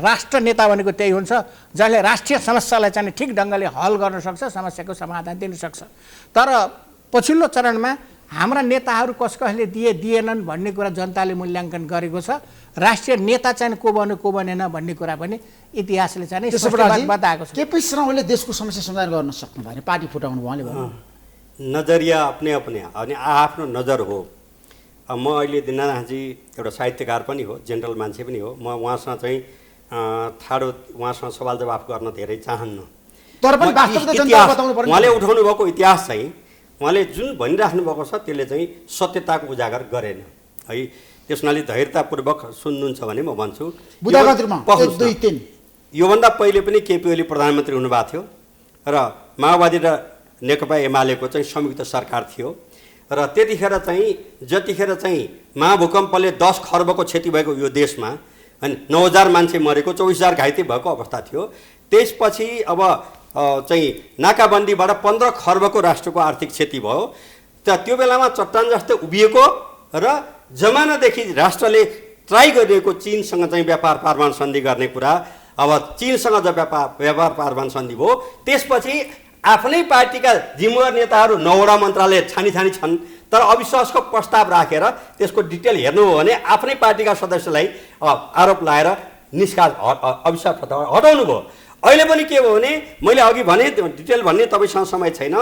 राष्ट्र नेता भनेको त्यही हुन्छ जसले राष्ट्रिय समस्यालाई चाहिँ ठिक ढङ्गले हल गर्न सक्छ, समस्याको समाधान दिन सक्छ। तर पछिल्लो चरणमा हाम्रा नेताहरू कसले दिएनन् भन्ने कुरा जनताले मूल्याङ्कन गरेको छ। राष्ट्रिय नेता चाहिँ को बन्यो को बनेन भन्ने कुरा पनि इतिहासले चाहिँ बताएको छ। केपी शर्माले देशको समस्या समाधान गर्न सक्नु भएन, पार्टी फुटाउनु उहाँले भन्नु। नजरिया अपने अनि आफ्नो नजर हो। म अहिले दिनानाथजी एउटा साहित्यकार पनि हो, जेनरल मान्छे पनि हो। म उहाँसँग चाहिँ उहाँसँग सवाल जवाफ गर्न धेरै चाहन्न। तर पनि वास्तवता जनतालाई बताउनु पर्छ। उहाँले उठाउनु भएको इतिहास चाहिँ उहाँले जुन भनिराख्नु भएको छ त्यसले चाहिँ सत्यताको उजागर गरेन है। त्यस हुनाले धैर्यतापूर्वक सुन्नुहुन्छ भने म भन्छु, योभन्दा पहिले पनि केपी ओली प्रधानमन्त्री हुनुभएको थियो र माओवादी र नेकपा एमालेको चाहिँ संयुक्त सरकार थियो र त्यतिखेर चाहिँ जतिखेर चाहिँ महाभूकम्पले 10 खर्बको क्षति भएको यो देशमा अनि 9,000 मान्छे मरेको, 24,000 घाइते भएको अवस्था थियो। त्यसपछि अब चाहिँ नाकाबन्दीबाट 15 खर्बको राष्ट्रको आर्थिक क्षति भयो। त्यो बेलामा चट्टान जस्तै उभिएको र जमानादेखि राष्ट्रले ट्राई गरिरहेको चीनसँग चाहिँ व्यापार पारमान सन्धि गर्ने कुरा, अब चीनसँग जब व्यापार पारमान सन्धि भयो त्यसपछि आफ्नै पार्टीका जिम्मेवार नेताहरू 9वटा मन्त्रालय छानी छन्, तर अविश्वासको प्रस्ताव राखेर त्यसको डिटेल हेर्नु हो भने आफ्नै पार्टीका सदस्यलाई आरोप लाएर अविश्वास हटाउनु भयो। अहिले पनि के भयो भने मैले अघि भने डिटेल भन्ने तपाईँसँग समय छैन।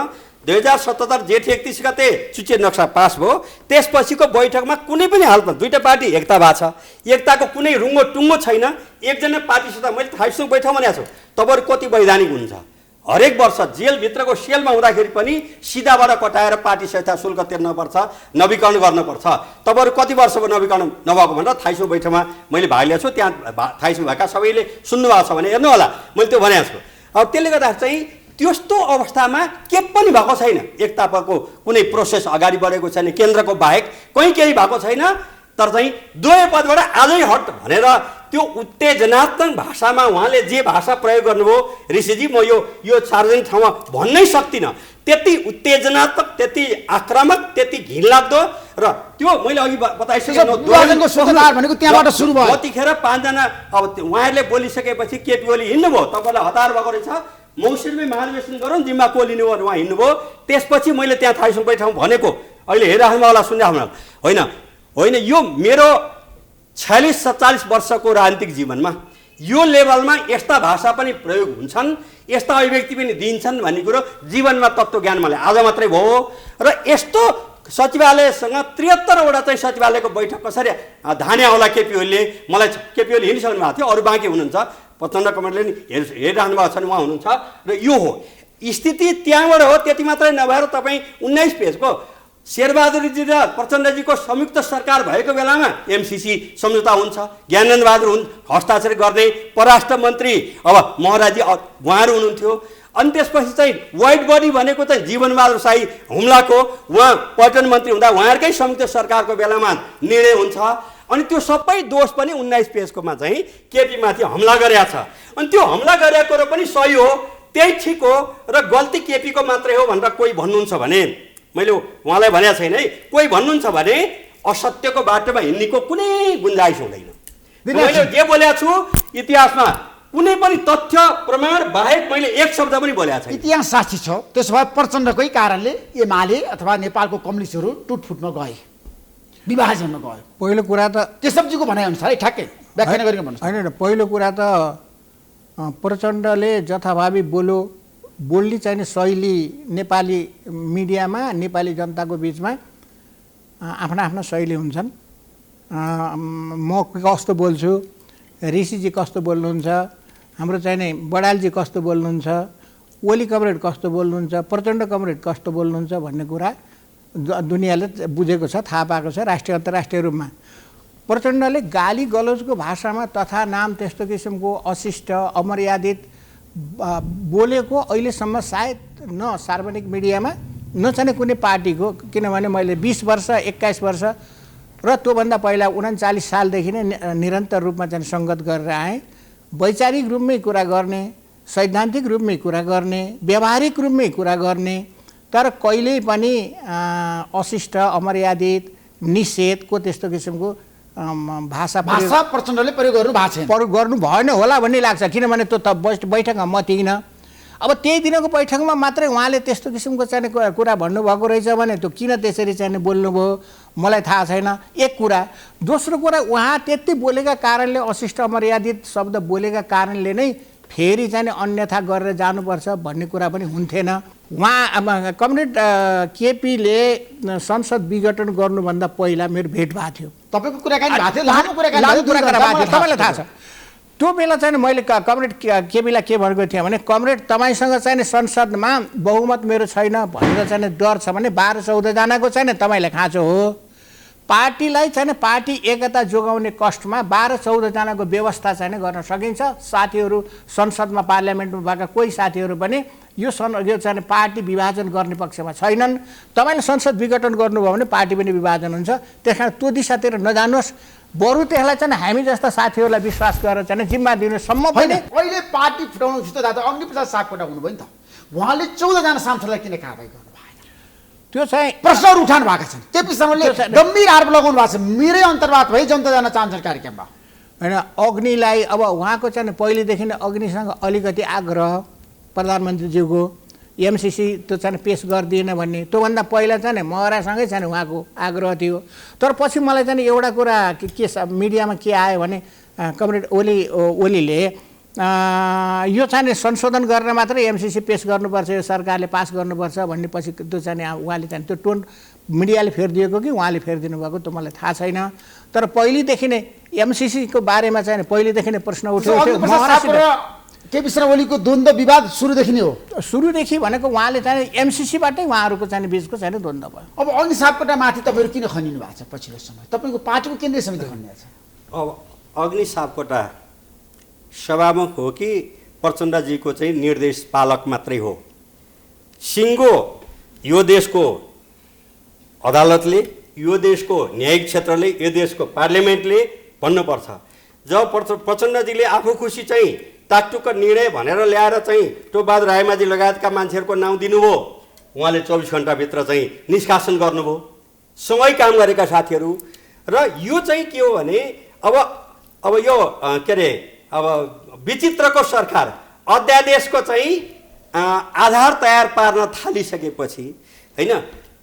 2077 जेठ 31 गते चुच्चे नक्सा पास भयो। त्यसपछिको बैठकमा कुनै पनि हालतमा दुईटा पार्टी एकता भएको छ, एकताको कुनै रुङ्गो टुङ्गो छैन। एकजना पार्टीसित मैले 28 बैठक भनेको छु। तपाईँहरू कति वैधानिक हुन्छ? हरेक वर्ष जेलभित्रको सेलमा हुँदाखेरि पनि सिधाबाट कटाएर पार्टी संस्था शुल्क तिर्नुपर्छ, नवीकरण गर्नुपर्छ। तपाईँहरू कति वर्ष भयो नवीकरण नभएको भनेर 28 बैठकमा मैले भाग लिएको छु। त्यहाँ 28 भएका सबैले सुन्नुभएको छ भने हेर्नु होला, मैले त्यो भनेको छु। अब त्यसले गर्दा चाहिँ त्यस्तो अवस्थामा के पनि भएको छैन। एकताको कुनै प्रोसेस अगाडि बढेको छैन, केन्द्रको बाहेक कहीँ केही भएको छैन। तर चाहिँ दुवै पदबाट आजै हट भनेर त्यो उत्तेजनात्मक भाषामा उहाँले जे भाषा प्रयोग गर्नुभयो, ऋषिजी म यो सार्वजनिक ठाउँमा भन्नै सक्दिनँ। त्यति उत्तेजनात्मक, त्यति आक्रामक, त्यति घिनलाग्दो र त्यो मैले अघि बताइसकेँ भनेको त्यहाँबाट सुरु भयो। त्यतिखेर 5 जना अब उहाँहरूले बोलिसकेपछि केपी ओली हिँड्नुभयो। तपाईँलाई हतार भएको रहेछ, मौसिरमै महाधिवेशन गरौँ, जिम्मा को लिनु भयो उहाँ हिँड्नुभयो। त्यसपछि मैले त्यहाँ 28 बैठकमा भनेको, अहिले हेरिराख्नु होला, सुनिराख्नु होला। होइन यो मेरो 46-47 वर्षको राजनीतिक जीवनमा यो लेभलमा यस्ता भाषा पनि प्रयोग हुन्छन्, यस्ता अभिव्यक्ति पनि दिन्छन् भन्ने कुरो जीवनमा तत्त्वज्ञान मलाई आज मात्रै भयो। र यस्तो सचिवालयसँग 73वटा चाहिँ सचिवालयको बैठक कसरी धाने होला केपी ओलीले, मलाई केपी ओली हिँडिसक्नु भएको थियो, अरू बाँकी हुनुहुन्छ, प्रचण्ड कमरेडले नि हेरिराख्नु भएको छ, उहाँ हुनुहुन्छ। र यो हो स्थिति, त्यहाँबाट हो। त्यति मात्रै नभएर तपाईँ 19 पेजको शेरबहादुरजी र प्रचण्डजीको संयुक्त सरकार भएको बेलामा एमसिसी सम्झौता हुन्छ, ज्ञानेन्द्र बहादुर हस्ताक्षर गर्ने, परराष्ट्र मन्त्री अब महराजी उहाँहरू हुनुहुन्थ्यो। अनि त्यसपछि चाहिँ वाइट बडी भनेको चाहिँ जीवनबहादुर शाही हुम्लाको, उहाँ पर्यटन मन्त्री हुँदा उहाँहरूकै संयुक्त सरकारको बेलामा निर्णय हुन्छ। अनि त्यो सबै दोष पनि 19 पेजकोमा चाहिँ केपीमाथि हमला गरेका छ। अनि त्यो हमला गरेको पनि सही हो, त्यही ठिक हो र गल्ती केपीको मात्रै हो भनेर कोही भन्नुहुन्छ भने मैले उहाँलाई भनेको छैन है। कोही भन्नुहुन्छ भने असत्यको बाटोमा हिँड्नेको कुनै गुन्जाइस हुँदैन। मैले जे बोलेको छु इतिहासमा कुनै पनि तथ्य प्रमाण बाहेक मैले एक शब्द पनि बोलेको छैन। इतिहास साक्षी छ। त्यसो भए प्रचण्डकै कारणले एमाले अथवा नेपालको कम्युनिस्टहरू टुटफुटमा गए, विभाजनमा गयो। पहिलो कुरा त केशवजीको भनाइअनुसार ठ्याक्कै व्याख्या गरेर भन्नुहोस्। होइन, पहिलो कुरा त प्रचण्डले जथाभावी बोल्ने चाहिने शैली नेपाली मिडियामा, नेपाली जनताको बिचमा आफ्ना आफ्ना शैली हुन्छन्। म कस्तो बोल्छु, ऋषिजी कस्तो बोल्नुहुन्छ, हाम्रो चाहिने बडालजी कस्तो बोल्नुहुन्छ, ओली कमरेड कस्तो बोल्नुहुन्छ, प्रचण्ड कमरेड कस्तो बोल्नुहुन्छ भन्ने कुरा दुनियाँले बुझेको छ, थाहा पाएको छ राष्ट्रिय अन्तर्राष्ट्रिय रूपमा। प्रचण्डले गाली गलौजको भाषामा तथा नाम त्यस्तो किसिमको अशिष्ट अमर्यादित बोलेको अहिलेसम्म सायद न सार्वजनिक मिडियामा न चाहिँ कुनै पार्टीको, किनभने मैले 20 वर्ष 21 वर्ष र त्योभन्दा पहिला 39 सालदेखि नै निरन्तर रूपमा चाहिँ सङ्गत गरेर आएँ। वैचारिक रूपमै कुरा गर्ने, सैद्धान्तिक रूपमै कुरा गर्ने, व्यावहारिक रूपमै कुरा गर्ने, तर कहिल्यै पनि अशिष्ट अमर्यादित निषेधको त्यस्तो किसिमको भाषा प्रचण्डले प्रयोग गर्नु भएको छैन, प्रयोग गर्नु भएन होला भन्ने लाग्छ। किनभने त्यो त बैठकमा म थिइनँ। अब त्यही दिनको बैठकमा मात्रै उहाँले त्यस्तो किसिमको चाहिँ कुरा भन्नुभएको रहेछ भने त्यो किन त्यसरी चाहिँ बोल्नुभयो मलाई थाहा छैन, एक कुरा। दोस्रो कुरा, उहाँ त्यति बोलेका कारणले, अशिष्ट अमर्यादित शब्द बोलेका कारणले नै फेरि चाहिँ अन्यथा गरेर जानुपर्छ भन्ने कुरा पनि हुन्थेन। उहाँ कमरेड केपीले संसद विघटन गर्नुभन्दा पहिला मेरो भेट भएको थियो। तपाईँको कुराकानी भएको थियो, लामो कुराकानी तपाईँलाई थाहा छ। त्यो बेला चाहिँ मैले कमरेड केपीलाई के भनेको थिएँ भने, कमरेड तपाईँसँग चाहिँ संसदमा बहुमत मेरो छैन भनेर चाहिँ डर छ भने 12-14 जनाको चाहिँ तपाईँलाई खाँचो हो। पार्टीलाई चाहिँ पार्टी एकता जोगाउने कष्टमा 12-14 जनाको व्यवस्था चाहिँ गर्न सकिन्छ। साथीहरू संसदमा पार्लियामेन्टमा भएका कोही साथीहरू पनि यो चाहिँ पार्टी विभाजन गर्ने पक्षमा छैनन्। तपाईँले संसद विघटन गर्नुभयो भने पार्टी पनि विभाजन हुन्छ। त्यस कारण त्यो दिशातिर नजानुहोस्, बरु त्यसलाई चाहिँ हामी जस्ता साथीहरूलाई विश्वास गरेर चाहिँ जिम्मा दिनुसम्म पनि। अहिले पार्टी फुटाउनु जस्तो दादा अग्निप्रसाद सापकोटा हुनुभयो नि त, उहाँले 14 जना सांसदलाई किन कारबाही गर्नु भएन? त्यो चाहिँ प्रश्नहरू उठाउनु भएको छन्। केपी शर्माले त्यो चाहिँ- गम्भीर आरोप लगाउनु भएको छ, मेरै अन्तर्वाद भई जनता जान चाहन्छन् कार्यक्रममा। होइन, अग्निलाई अब उहाँको चाहिँ पहिलेदेखि नै अग्निसँग अलिकति आग्रह प्रधानमन्त्रीज्यूको, एमसिसी त्यो चाहिँ पेस गरिदिएन भन्ने, त्योभन्दा पहिला चाहिँ महरासँगै चाहिँ उहाँको आग्रह थियो। तर पछि मलाई चाहिँ एउटा कुरा के मिडियामा के आयो भने कमरेड ओलीले यो चाहिँ संशोधन गरेर मात्रै एमसिसी पेस गर्नुपर्छ, यो सरकारले पास गर्नुपर्छ भन्ने पछि त्यो चाहिँ उहाँले चाहिँ त्यो टोन मिडियाले फेरिदिएको कि उहाँले फेरिदिनु भएको त्यो मलाई थाहा छैन। तर पहिलेदेखि नै एमसिसीको बारेमा चाहिँ पहिलेदेखि नै प्रश्न उठेको थियो। केपी शर्मा ओलीको द्वन्द्व विवाद सुरुदेखि नै हो। सुरुदेखि भनेको उहाँले चाहिँ एमसिसीबाटै उहाँहरूको चाहिँ बिचको चाहिँ द्वन्द्व भयो। अब अग्नि सापकोटामाथि तपाईँहरू किन खनिनु भएको छ पछिल्लो समय? तपाईँको पार्टीको केन्द्रीय समिति खनिएको छ। अब अग्नि सापकोटा सभामुख हो कि प्रचण्डजीको चाहिँ निर्देश पालक मात्रै हो? सिङ्गो यो देशको अदालतले, यो देशको न्यायिक क्षेत्रले, यो देशको पार्लियामेन्टले भन्नुपर्छ। जब प्रचण्डजीले आफू खुसी चाहिँ ताकटुक निर्णय भनेर ल्याएर चाहिँ टोपबहादुर रायमाझी लगायतका मान्छेहरूको नाउँ दिनुभयो, उहाँले 24 घन्टाभित्र चाहिँ निष्कासन गर्नुभयो सँगै काम गरेका साथीहरू। र यो चाहिँ के हो भने अब यो के अरे अब विचित्रको सरकार अध्यादेशको चाहिँ आधार तयार पार्न थालिसकेपछि होइन,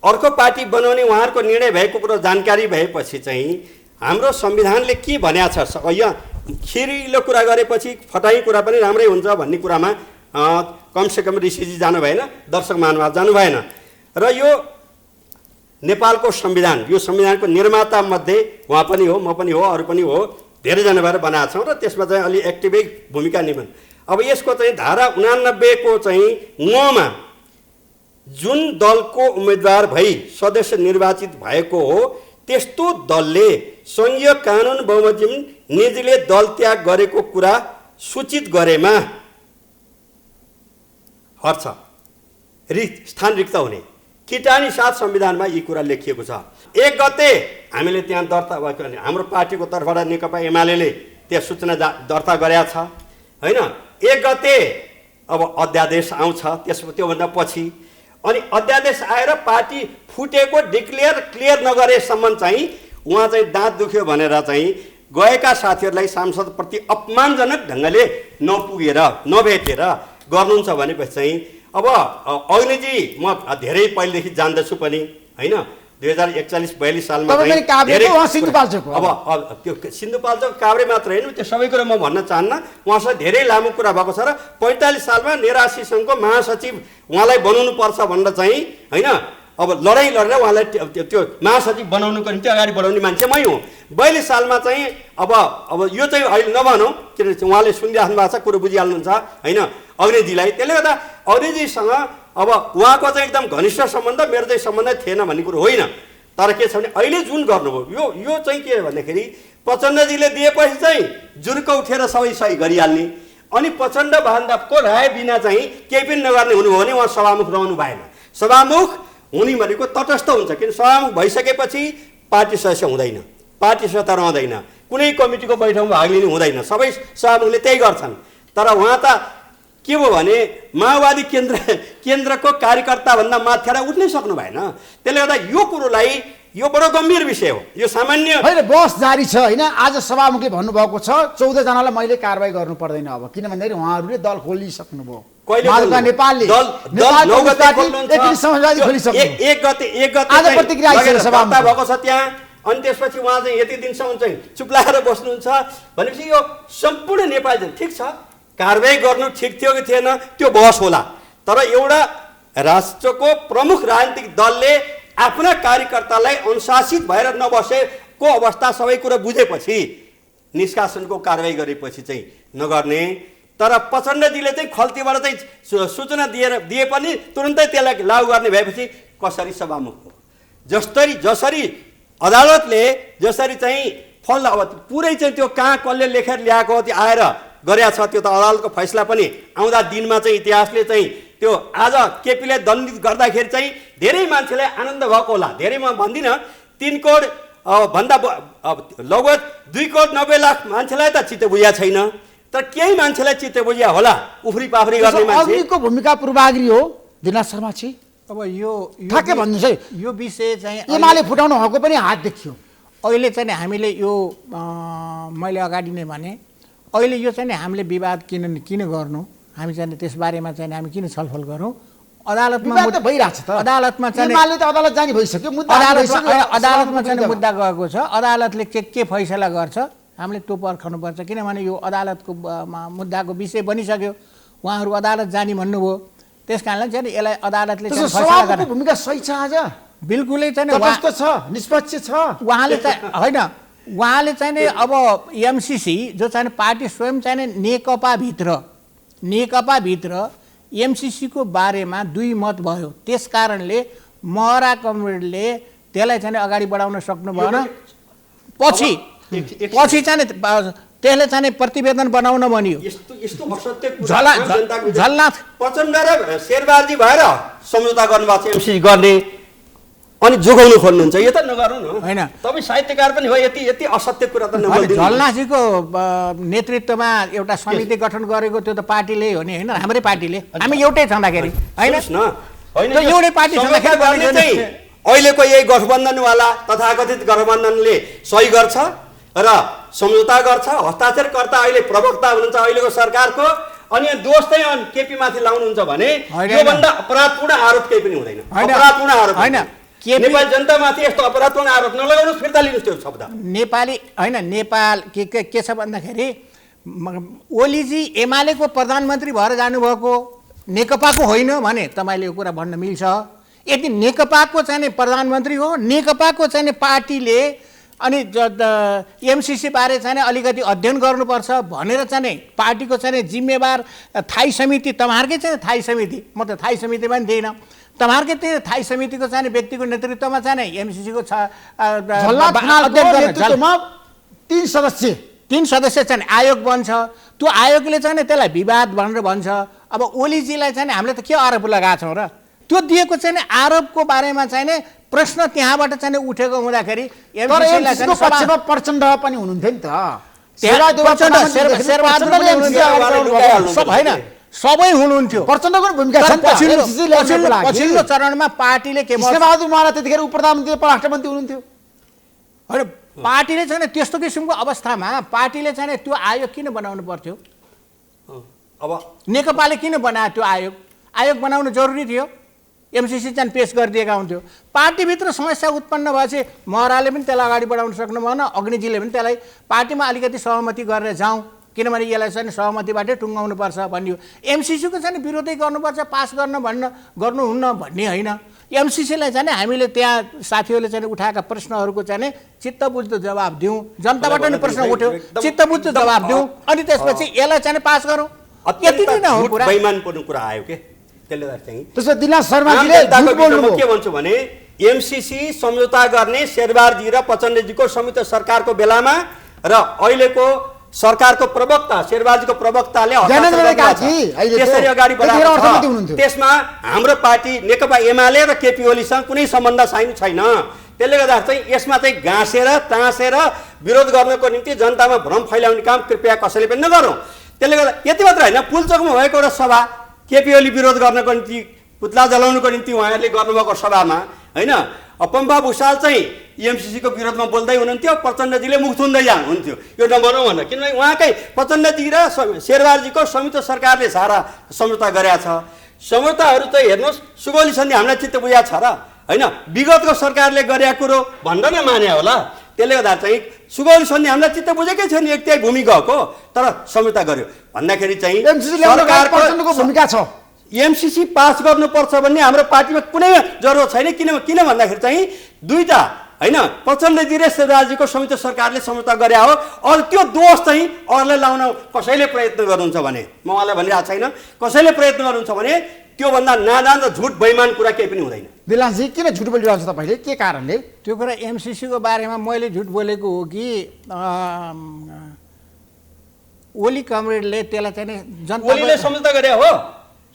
अर्को पार्टी बनाउने उहाँहरूको निर्णय भएको कुरो जानकारी भएपछि चाहिँ हाम्रो संविधानले के भनेको छ, यहाँ खिरिलो कुरा गरेपछि फटाई कुरा पनि राम्रै हुन्छ भन्ने कुरामा कमसेकम ऋषिजी जानु भएन, दर्शक महानुभाव जानु भएन। र यो नेपालको संविधान, यो संविधानको निर्माता मध्ये उहाँ पनि हो, म पनि हो, अरू पनि हो, धेरैजना भएर बनाएको छौँ र त्यसमा चाहिँ अलि एक्टिभै भूमिका निभाउनु। अब यसको चाहिँ धारा 89 को चाहिँ 9 मा जुन दलको उम्मेदवार भई सदस्य निर्वाचित भएको हो त्यस्तो दलले सङ्घीय कानुन बमोजिम निजले दल त्याग गरेको कुरा सूचित गरेमा हर्छ स्थान रिक्त हुने किटानी साथ संविधानमा यी कुरा लेखिएको छ। 1 गते हामीले त्यहाँ दर्ता भएको हाम्रो पार्टीको तर्फबाट नेकपा एमाले त्यहाँ सूचना दर्ता गरेका छ होइन। 1 गते अब अध्यादेश आउँछ, त्योभन्दा पछि अनि अध्यादेश आएर पार्टी फुटेको डिक्लेयर क्लियर नगरेसम्म चाहिँ उहाँ चाहिँ दाँत दुख्यो भनेर चाहिँ गएका साथीहरूलाई सांसदप्रति अपमानजनक ढङ्गले नपुगेर नभेटेर गर्नुहुन्छ भनेपछि चाहिँ अब अग्निजी म धेरै पहिलेदेखि जान्दछु पनि होइन। 2041-42 सालमा अब त्यो सिन्धुपाल्चोक काभ्रे मात्र होइन, त्यो सबै कुरा म भन्न चाहन्न, उहाँसँग धेरै लामो कुरा भएको छ। र 45 सालमा नेरासी सङ्घको महासचिव उहाँलाई बनाउनु पर्छ भनेर चाहिँ होइन, अब लडाइँ लडेर उहाँलाई त्यो महासचिव बनाउनुको निम्ति अगाडि बढाउने मान्छे मै हुँ। 42 सालमा चाहिँ अब यो चाहिँ अहिले नभनौँ किनभने उहाँले सुनिराख्नु भएको छ, कुरो बुझिहाल्नुहुन्छ होइन अग्निजीलाई। त्यसले गर्दा अग्निजीसँग अब उहाँको चाहिँ एकदम घनिष्ठ सम्बन्ध, मेरो चाहिँ सम्बन्ध थिएन भन्ने कुरो होइन। तर के छ भने अहिले जुन गर्नुभयो यो चाहिँ के भन्दाखेरि प्रचण्डजीले दिएपछि चाहिँ जुर्क उठेर सबै सही गरिहाल्ने, अनि प्रचण्ड भन्दाको राय बिना चाहिँ केही पनि नगर्ने हुनुभयो भने उहाँ सभामुख रहनु भएन। सभामुख हुने भनेको तटस्थ हुन्छ, किन सभामुख भइसकेपछि पार्टी सदस्य हुँदैन, पार्टी सदस्य रहँदैन, कुनै कमिटीको बैठकमा भाग लिनु हुँदैन, सबै सभामुखले त्यही गर्छन्। तर उहाँ त के भयो भने माओवादी केन्द्रको कार्यकर्ताभन्दा माथिबाट उठ्नै सक्नु भएन। त्यसले गर्दा यो कुरोलाई यो बडो गम्भीर विषय हो, यो सामान्य होइन। बहस जारी छ होइन। आज सभामुखले भन्नुभएको छ 14 जनालाई मैले कारबाही गर्नु पर्दैन अब, किन भन्दाखेरि उहाँहरूले दल खोलिसक्नुभयो। नेपालले भएको छ त्यहाँ, अनि त्यसपछि उहाँ चाहिँ यति दिनसम्म चाहिँ चुप्लाएर बस्नुहुन्छ भनेपछि यो सम्पूर्ण नेपाल ठिक छ, कारबाही गर्नु ठिक थियो कि थिएन त्यो बहस होला। तर एउटा राष्ट्रको प्रमुख राजनीतिक दलले आफ्ना कार्यकर्तालाई अनुशासित भएर नबसेको अवस्था सबै कुरा बुझेपछि निष्कासनको कारबाही गरेपछि चाहिँ नगर्ने। तर प्रचण्डजीले चाहिँ खल्तीबाट चाहिँ सूचना दिए पनि तुरुन्तै त्यसलाई लागू गर्ने भएपछि कसरी सभामुख हो? जसरी अदालतले जसरी चाहिँ फल अब पुरै चाहिँ त्यो कहाँ कसले लेखेर ल्याएको त्यो आएर गरेका छ, त्यो त अदालतको फैसला पनि आउँदा दिनमा चाहिँ इतिहासले चाहिँ त्यो आज केपीले दण्डित गर्दाखेरि चाहिँ धेरै मान्छेलाई आनन्द भएको होला। धेरै म भन्दिनँ, 3 करोड भन्दा लगभग 2 करोड 90 लाख मान्छेलाई त चित्त बुझ्या छैन, तर केही मान्छेलाई चित्त बुझ्या होला उफ्री पाफ्री गर्ने मान्छे। अग्निको भूमिका पूर्वाग्री हो दिनाज शर्माजी, अब यो ठ्याक्कै भन्नुहोस् है। यो विषय चाहिँ एमाले फुटाउनु भएको पनि हात देखियो। अहिले चाहिँ हामीले यो मैले अगाडि नै भने अहिले यो चाहिँ हामीले विवाद किन गर्नु, हामी चाहिँ त्यसबारेमा चाहिँ हामी किन छलफल गरौँ। अदालतमा विवाद त भइरहेछ त। अदालतमा चाहिँ एमाले त अदालत जाने भइसक्यो, मुद्दा अदालतमा चाहिँ मुद्दा गएको छ। अदालतले के फैसला गर्छ हामीले त्यो पर्खनुपर्छ, किनभने यो अदालतको मुद्दाको विषय बनिसक्यो। उहाँहरू अदालत जाने भन्नुभयो, त्यस कारणले चाहिँ यसलाई अदालतले फैसला गर्ने भूमिका सही छ आज, बिल्कुलै चाहिँ तटस्थ छ, निष्पक्ष छ। उहाँले चाहिँ होइन, उहाँले चाहिँ नि अब एमसिसी जो चाहिँ पार्टी स्वयं चाहिँ नेकपाभित्र एमसिसीको बारेमा दुई मत भयो। त्यस कारणले महरा कमरेडले त्यसलाई चाहिँ अगाडि बढाउन सक्नु भएन। पछि चाहिँ त्यसले चाहिँ प्रतिवेदन बनाउन भनियो। झलनाथ प्रचण्ड र शेरबहादुर भएर सम्झौता गर्नुभएको छ एमसिसी गर्ने, अनि जोगाउनु खोज्नुहुन्छ। यो त नगर्नु न होइन। तपाईँ साहित्यकार पनि हो, यति असत्य कुरा त नबोल्दिनु। झलनाथजीको नेतृत्वमा एउटा समिति गठन गरेको त्यो त पार्टीले हो नि, होइन हाम्रै पार्टीले, हामी एउटै छँदाखेरि होइन एउटै पार्टी छँदाखेरि अहिलेको यही गठबन्धनवाला तथाकथित गठबन्धनले सही गर्छ र सम्झौता गर्छ। हस्ताक्षरकर्ता अहिले प्रवक्ता हुनुहुन्छ अहिलेको सरकारको, अनि दोष चाहिँ केपी माथि लाउनुहुन्छ भने योभन्दा अपराधपूर्ण आरोप केही पनि हुँदैन। अपराधपूर्ण आरोप होइन, नेपाली जनतामाथि यस्तो अपराधपूर्ण आरोप नलगाउनुहोस्, फिर्ता लिनुहोस् त्यो शब्द। नेपाली होइन, नेपाल के छ भन्दाखेरि ओलीजी एमालेको प्रधानमन्त्री भएर जानुभएको, नेकपाको होइन भने तपाईँले यो कुरा भन्न मिल्छ। यदि नेकपाको चाहिँ प्रधानमन्त्री हो, नेकपाको चाहिँ पार्टीले अनि एमसिसी बारे चाहिँ अलिकति अध्ययन गर्नुपर्छ भनेर चाहिँ पार्टीको चाहिँ जिम्मेवार थाई समिति, तपाईँहरूकै चाहिँ थाई समिति, म त थाई समिति पनि दिइनँ, तपाईँहरूकै त्यो थाई समितिको चाहिँ व्यक्तिको नेतृत्वमा चाहिँ एमसिसीको तीन सदस्य चाहिँ आयोग बन्छ। त्यो आयोगले चाहिँ त्यसलाई विवाद भनेर भन्छ। अब ओलीजीलाई चाहिँ हामीले त के आरोप लगाएको छौँ र, त्यो दिएको चाहिँ आरोपको बारेमा चाहिँ प्रश्न त्यहाँबाट चाहिँ उठेको हुँदाखेरि प्रचण्ड पनि हुनुहुन्थ्यो नि त, होइन सबै हुनुहुन्थ्यो। प्रचण्डको भूमिका छ। पछिल्लो चरणमा पार्टीले के बहादुर महाराज त्यतिखेर उप प्रधानमन्त्री राष्ट्रमन्त्री हुनुहुन्थ्यो। होइन पार्टीले चाहिँ त्यस्तो किसिमको अवस्थामा पार्टीले चाहिँ त्यो आयोग किन बनाउनु पर्थ्यो? अब नेकपाले किन बनायो त्यो आयोग? आयोग बनाउनु जरुरी थियो, एमसिसी चाहिँ पेस गरिदिएका हुन्थ्यो। पार्टीभित्र समस्या उत्पन्न भएपछि महराले पनि त्यसलाई अगाडि बढाउन सक्नु भएन, अग्निजीले पनि त्यसलाई पार्टीमा अलिकति सहमति गरेर जाउँ, किनभने यसलाई चाहिँ सहमतिबाटै टुङ्गाउनुपर्छ भनियो। एमसिसीको चाहिँ विरोधै गर्नुपर्छ, पास गर्नुहुन्न भन्ने होइन। एमसिसीलाई चाहिँ हामीले त्यहाँ साथीहरूले चाहिँ उठाएका प्रश्नहरूको चाहिँ चित्तबुझ्दो जवाब दिउँ, जनताबाट नि प्रश्न उठ्यो, चित्तबुझ्दो जवाब दिउँ, अनि त्यसपछि यसलाई चाहिँ पास गरौँ। यति नै न हो कुरा, बेइमानपूर्ण कुरा आयो के त्यसले चाहिँ। त्यसो दिला शर्माजीले के भन्छु भने एमसिसी सम्झौता गर्ने शेरबहादुरजी र प्रचण्डजीको संयुक्त सरकारको बेलामा र अहिलेको सरकारको प्रवक्ता शेरबहादुरजीको प्रवक्ताले त्यसरी अगाडि बढाएको, त्यसमा हाम्रो पार्टी नेकपा एमाले र केपी ओलीसँग कुनै सम्बन्ध छैन। त्यसले गर्दा चाहिँ यसमा चाहिँ गाँसेर टाँसेर विरोध गर्नको निम्ति जनतामा भ्रम फैलाउने काम कृपया कसैले पनि नगरौँ। त्यसले गर्दा यति मात्र होइन, पुलचोकमा भएको एउटा सभा केपी ओली विरोध गर्नको निम्ति, पुतला जलाउनको निम्ति उहाँहरूले गर्नुभएको सभामा होइन, पम्पा भुषाल चाहिँ एमसिसीको विरोधमा बोल्दै हुनुहुन्थ्यो, प्रचण्डजीले मुख थुन्दै जानुहुन्थ्यो। यो नगरौँ भनेर, किनभने उहाँकै प्रचण्डजी र शेरबहादुरजीको संयुक्त सरकारले सारा सम्झौता गरेका छ। सम्झौताहरू चाहिँ हेर्नुहोस्, सुगौली सन्धि हामीलाई चित्त बुझाएको छ र होइन, विगतको सरकारले गरेका कुरो भनेर नै माने होला। त्यसले गर्दा चाहिँ सुगौली सन्धि हामीलाई चित्त बुझेकै थियो नि, एक तिहाई भूमि गएको तर सम्झौता गर्यो भन्दाखेरि चाहिँ सरकारको भूमिका छ। एमसिसी पास गर्नुपर्छ भन्ने हाम्रो पार्टीमा कुनै जरुरत छैन। किन भन्दाखेरि चाहिँ दुईटा होइन, प्रचण्डजी र शेरबहादुरजीको संयुक्त सरकारले सम्झौता गरे हो, अरू त्यो दोष चाहिँ अरूलाई लाउन कसैले प्रयत्न गर्नुहुन्छ भने, म उहाँलाई भनिरहेको छैन, कसैले प्रयत्न गर्नुहुन्छ भने त्योभन्दा नादान र झुट बेइमान कुरा केही पनि हुँदैन। दिलाजी किन झुट बोलिरहेको छ तपाईँले, के कारणले? त्यो कुरा एमसिसीको बारेमा मैले झुट बोलेको हो कि ओली कमरेडले त्यसलाई चाहिँ जनताले सम्झौता गरे हो?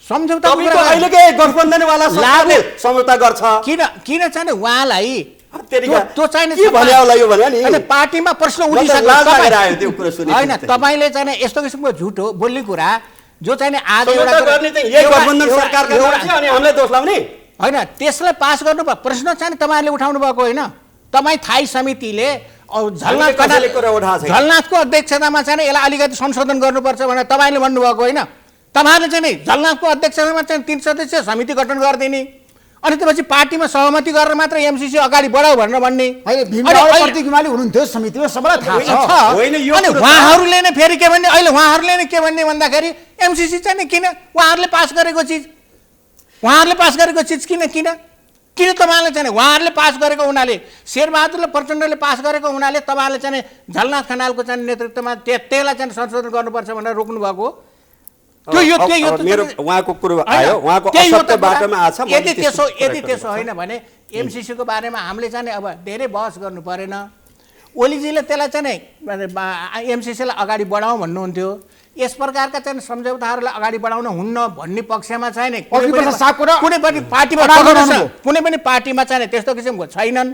सम्झौता अहिलेकै गठबन्धनवाला सरकारले सम्झौता गर्छ। किन चाहिँ उहाँलाई त्यो चाहिने पार्टीमा प्रश्न उठिसक्यो होइन, तपाईँले चाहिँ यस्तो किसिमको झुट हो बोल्ने कुरा जो चाहिँ आज सरकारले दोष लाउने होइन त्यसलाई पास गर्नु प्रश्न चाहिँ तपाईँहरूले उठाउनु भएको होइन। तपाईँ थाई समितिले झलनाथको अध्यक्षतामा चाहिँ यसलाई अलिकति संशोधन गर्नुपर्छ भनेर तपाईँले भन्नुभएको होइन। तपाईँहरूले चाहिँ नि झलनाथको अध्यक्षतामा चाहिँ 3 सदस्यीय समिति गठन गरिदिने अनि त्यसपछि पार्टीमा सहमति गरेर मात्र एमसिसी अगाडि बढाऊ भनेर भन्ने। हुनुहुन्थ्यो समितिमा सबैलाई थाहा छ। अनि उहाँहरूले नै फेरि के भन्ने, अहिले उहाँहरूले नै के भन्ने भन्दाखेरि एमसिसी चाहिँ नि किन उहाँहरूले पास गरेको चिज किन तपाईँहरूले चाहिँ उहाँहरूले पास गरेको हुनाले, शेरबहादुर प्रचण्डले पास गरेको हुनाले तपाईँहरूले चाहिँ झलनाथ खनालको चाहिँ नेतृत्वमा त्यसलाई चाहिँ संशोधन गर्नुपर्छ भनेर रोक्नु भएको हो। उहाँको कुरो आयो, उहाँको असत्य बाटोमा आछ। यदि त्यसो होइन भने एमसिसीको बारेमा हामीले चाहिँ अब धेरै बहस गर्नु परेन। ओलीजीले त्यसलाई चाहिँ एमसिसीलाई अगाडि बढाउँ भन्नुहुन्थ्यो। यस प्रकारका चाहिँ सम्झौताहरूलाई अगाडि बढाउन हुन्न भन्ने पक्षमा चाहिँ कुनै पनि पार्टीमा चाहिँ त्यस्तो किसिमको छैनन्।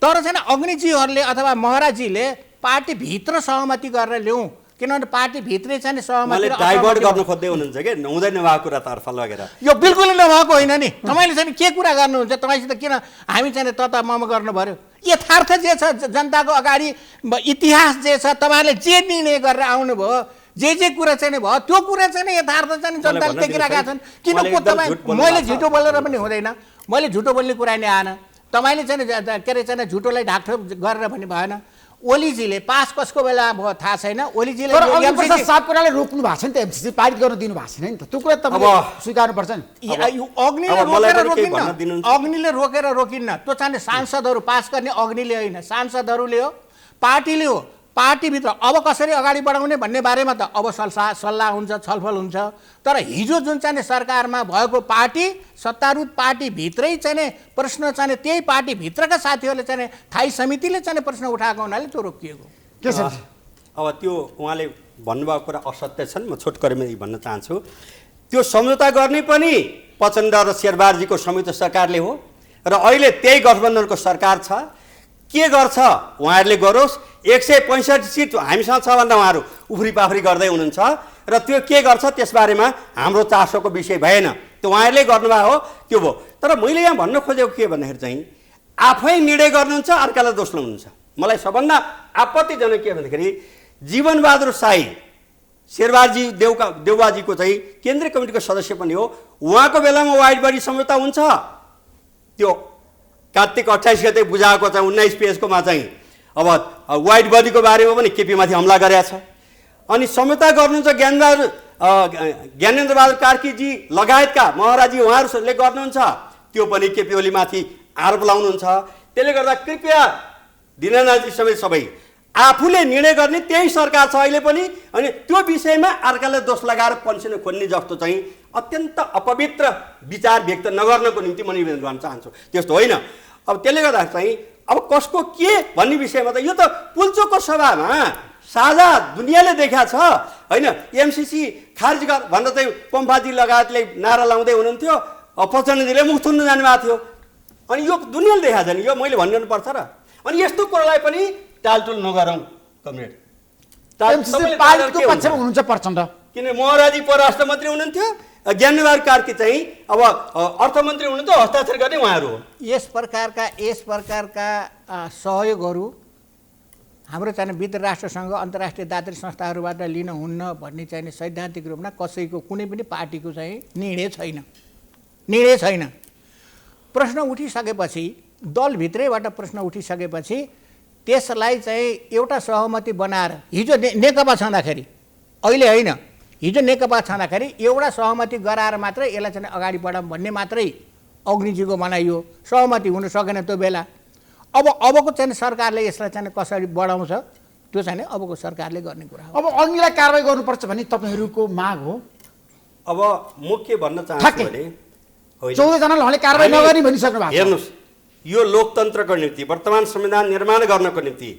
तर चाहिँ अग्निजीहरूले अथवा महराजीले पार्टीभित्र सहमति गरेर ल्याउँ, किनभने पार्टीभित्रै चाहिँ सहमति डाइभर्ट गर्न खोज्दै हुनुहुन्छ कि हुँदैन उहाँ कुरातर्फ लगेर। यो बिल्कुलै नभएको होइन नि। तपाईँले चाहिँ के कुरा गर्नुहुन्छ, तपाईँसित किन हामी चाहिँ ततामम गर्नु पर्यो। यथार्थ जे छ जनताको अगाडि इतिहास जे छ, तपाईँहरूले जे निर्णय गरेर आउनुभयो, जे कुरा चाहिँ भयो त्यो कुरा चाहिँ यथार्थ चाहिँ जनताले देखिरहेका छन्। किन मैले झुटो बोलेर पनि हुँदैन, मैले झुटो बोल्ने कुरा नै आएन। तपाईँले चाहिँ के अरे चाहिँ झुटोलाई ढाकठोक गरेर पनि भएन। ओलीजीले पास कसको बेला भयो थाहा छैन। ओलीजीले साफ कुराले रोक्नु भएको छ नि त, एमसिसी पारित गर्न दिनु भएको छैन नि त। त्यो कुरा तपाईँले स्वीकार्नुपर्छ नि। अग्निले रोकेर रोकिन्न, त्यो चाहिँ सांसदहरू पास गर्ने अग्निले होइन, सांसदहरूले हो, पार्टीले हो। पार्टीभित्र अब कसरी अगाडि बढाउने भन्ने बारेमा त अब सल्लाह हुन्छ, छलफल हुन्छ। तर हिजो जुन चाहिँ सरकारमा भएको पार्टी, सत्तारूढ पार्टीभित्रै चाहिँ प्रश्न चाहिँ त्यही पार्टीभित्रका साथीहरूले चाहिँ थाई समितिले चाहिँ प्रश्न उठाएको हुनाले त्यो रोकिएको के छ। अब त्यो उहाँले भन्नुभएको कुरा असत्य छन्। म छोटकरीमा भन्न चाहन्छु, त्यो सम्झौता गर्ने पनि प्रचण्ड र शेरबहादुरजीको संयुक्त सरकारले हो र अहिले त्यही गठबन्धनको सरकार छ। के गर्छ उहाँहरूले गरोस्। 165 सिट हामीसँग छ भन्दा उहाँहरू उफ्री पाफ्री गर्दै हुनुहुन्छ र त्यो के गर्छ त्यसबारेमा हाम्रो चासोको विषय भएन, त्यो उहाँहरूले गर्नुभएको हो, त्यो भयो। तर मैले यहाँ भन्न खोजेको के भन्दाखेरि चाहिँ आफै निर्णय गर्नुहुन्छ, अर्कालाई दोष लाउनुहुन्छ। मलाई सबभन्दा आपत्तिजनक के भन्दाखेरि जीवनबहादुर साई शेरबहादुरजी देउबाजीको चाहिँ केन्द्रीय कमिटीको सदस्य पनि हो। उहाँको बेलामा वाइड बडी सम्झौता हुन्छ, त्यो कार्तिक 28 गते बुझाएको चाहिँ 19 पेजकोमा चाहिँ अब वाइड बडीको बारेमा पनि केपीमाथि हमला गरेका छ। अनि सम्झौता गर्नुहुन्छ ज्ञानेन्द्र बहादुर कार्कीजी लगायतका महाराजी उहाँहरूले गर्नुहुन्छ, त्यो पनि केपी ओलीमाथि आरोप लाउनुहुन्छ। त्यसले गर्दा कृपया दिनानाथजी समेत सबै आफूले निर्णय गर्ने त्यही सरकार छ अहिले पनि। अनि त्यो विषयमा अर्कालाई दोष लगाएर पन्सिन खोज्ने जस्तो चाहिँ अत्यन्त अपवित्र विचार व्यक्त नगर्नको निम्ति म निवेदन गर्न चाहन्छु। त्यस्तो होइन। अब त्यसले गर्दा चाहिँ अब कसको के भन्ने विषयमा त यो त पुल्चोकको सभामा साझा दुनियाँले देखा छ होइन। एमसिसी खारिज गर भनेर चाहिँ पम्फाजी लगायतले नारा लाउँदै हुनुहुन्थ्यो, प्रचण्डजीले मुख थुन्न जानुभएको थियो। अनि यो दुनियाँले देखा छ नि, यो मैले भनिदिनुपर्छ र। अनि यस्तो कुरालाई पनि टालटुल नगरौँ कमरेड। हुनुहुन्छ प्रचण्ड, किन महराजी परराष्ट्र मन्त्री हुनुहुन्थ्यो, ज्ञानेन्द्र कार्की चाहिँ अब अर्थमन्त्री हुनुहुन्थ्यो, हस्ताक्षर गर्ने उहाँहरू हो। यस प्रकारका सहयोगहरू हाम्रो चाहिँ मित्र राष्ट्रसँग अन्तर्राष्ट्रिय दात्री संस्थाहरूबाट लिन हुन्न भन्ने चाहिँ सैद्धान्तिक रूपमा कसैको कुनै पनि पार्टीको चाहिँ निर्णय छैन। प्रश्न उठिसकेपछि, दलभित्रैबाट प्रश्न उठिसकेपछि त्यसलाई चाहिँ एउटा सहमति बनाएर, हिजो नेकपा छँदाखेरि, अहिले होइन, हिजो नेकपा छँदाखेरि एउटा सहमति गराएर मात्रै यसलाई चाहिँ अगाडि बढाउँ भन्ने मात्रै अग्निजीको बनाइयो। सहमति हुन सकेन त्यो बेला। अबको चाहिँ सरकारले यसलाई चाहिँ कसरी बढाउँछ त्यो चाहिँ अबको सरकारले गर्ने कुरा हो। अब अग्निलाई कारबाही गर्नुपर्छ भन्ने तपाईँहरूको माग हो। अब म के भन्न चाहन्छु भने 14 जनाले उहाँले कारबाही नगर्ने भनिसक्नु भएको छ। हेर्नुहोस्, यो लोकतन्त्रको निम्ति, वर्तमान संविधान निर्माण गर्नको निम्ति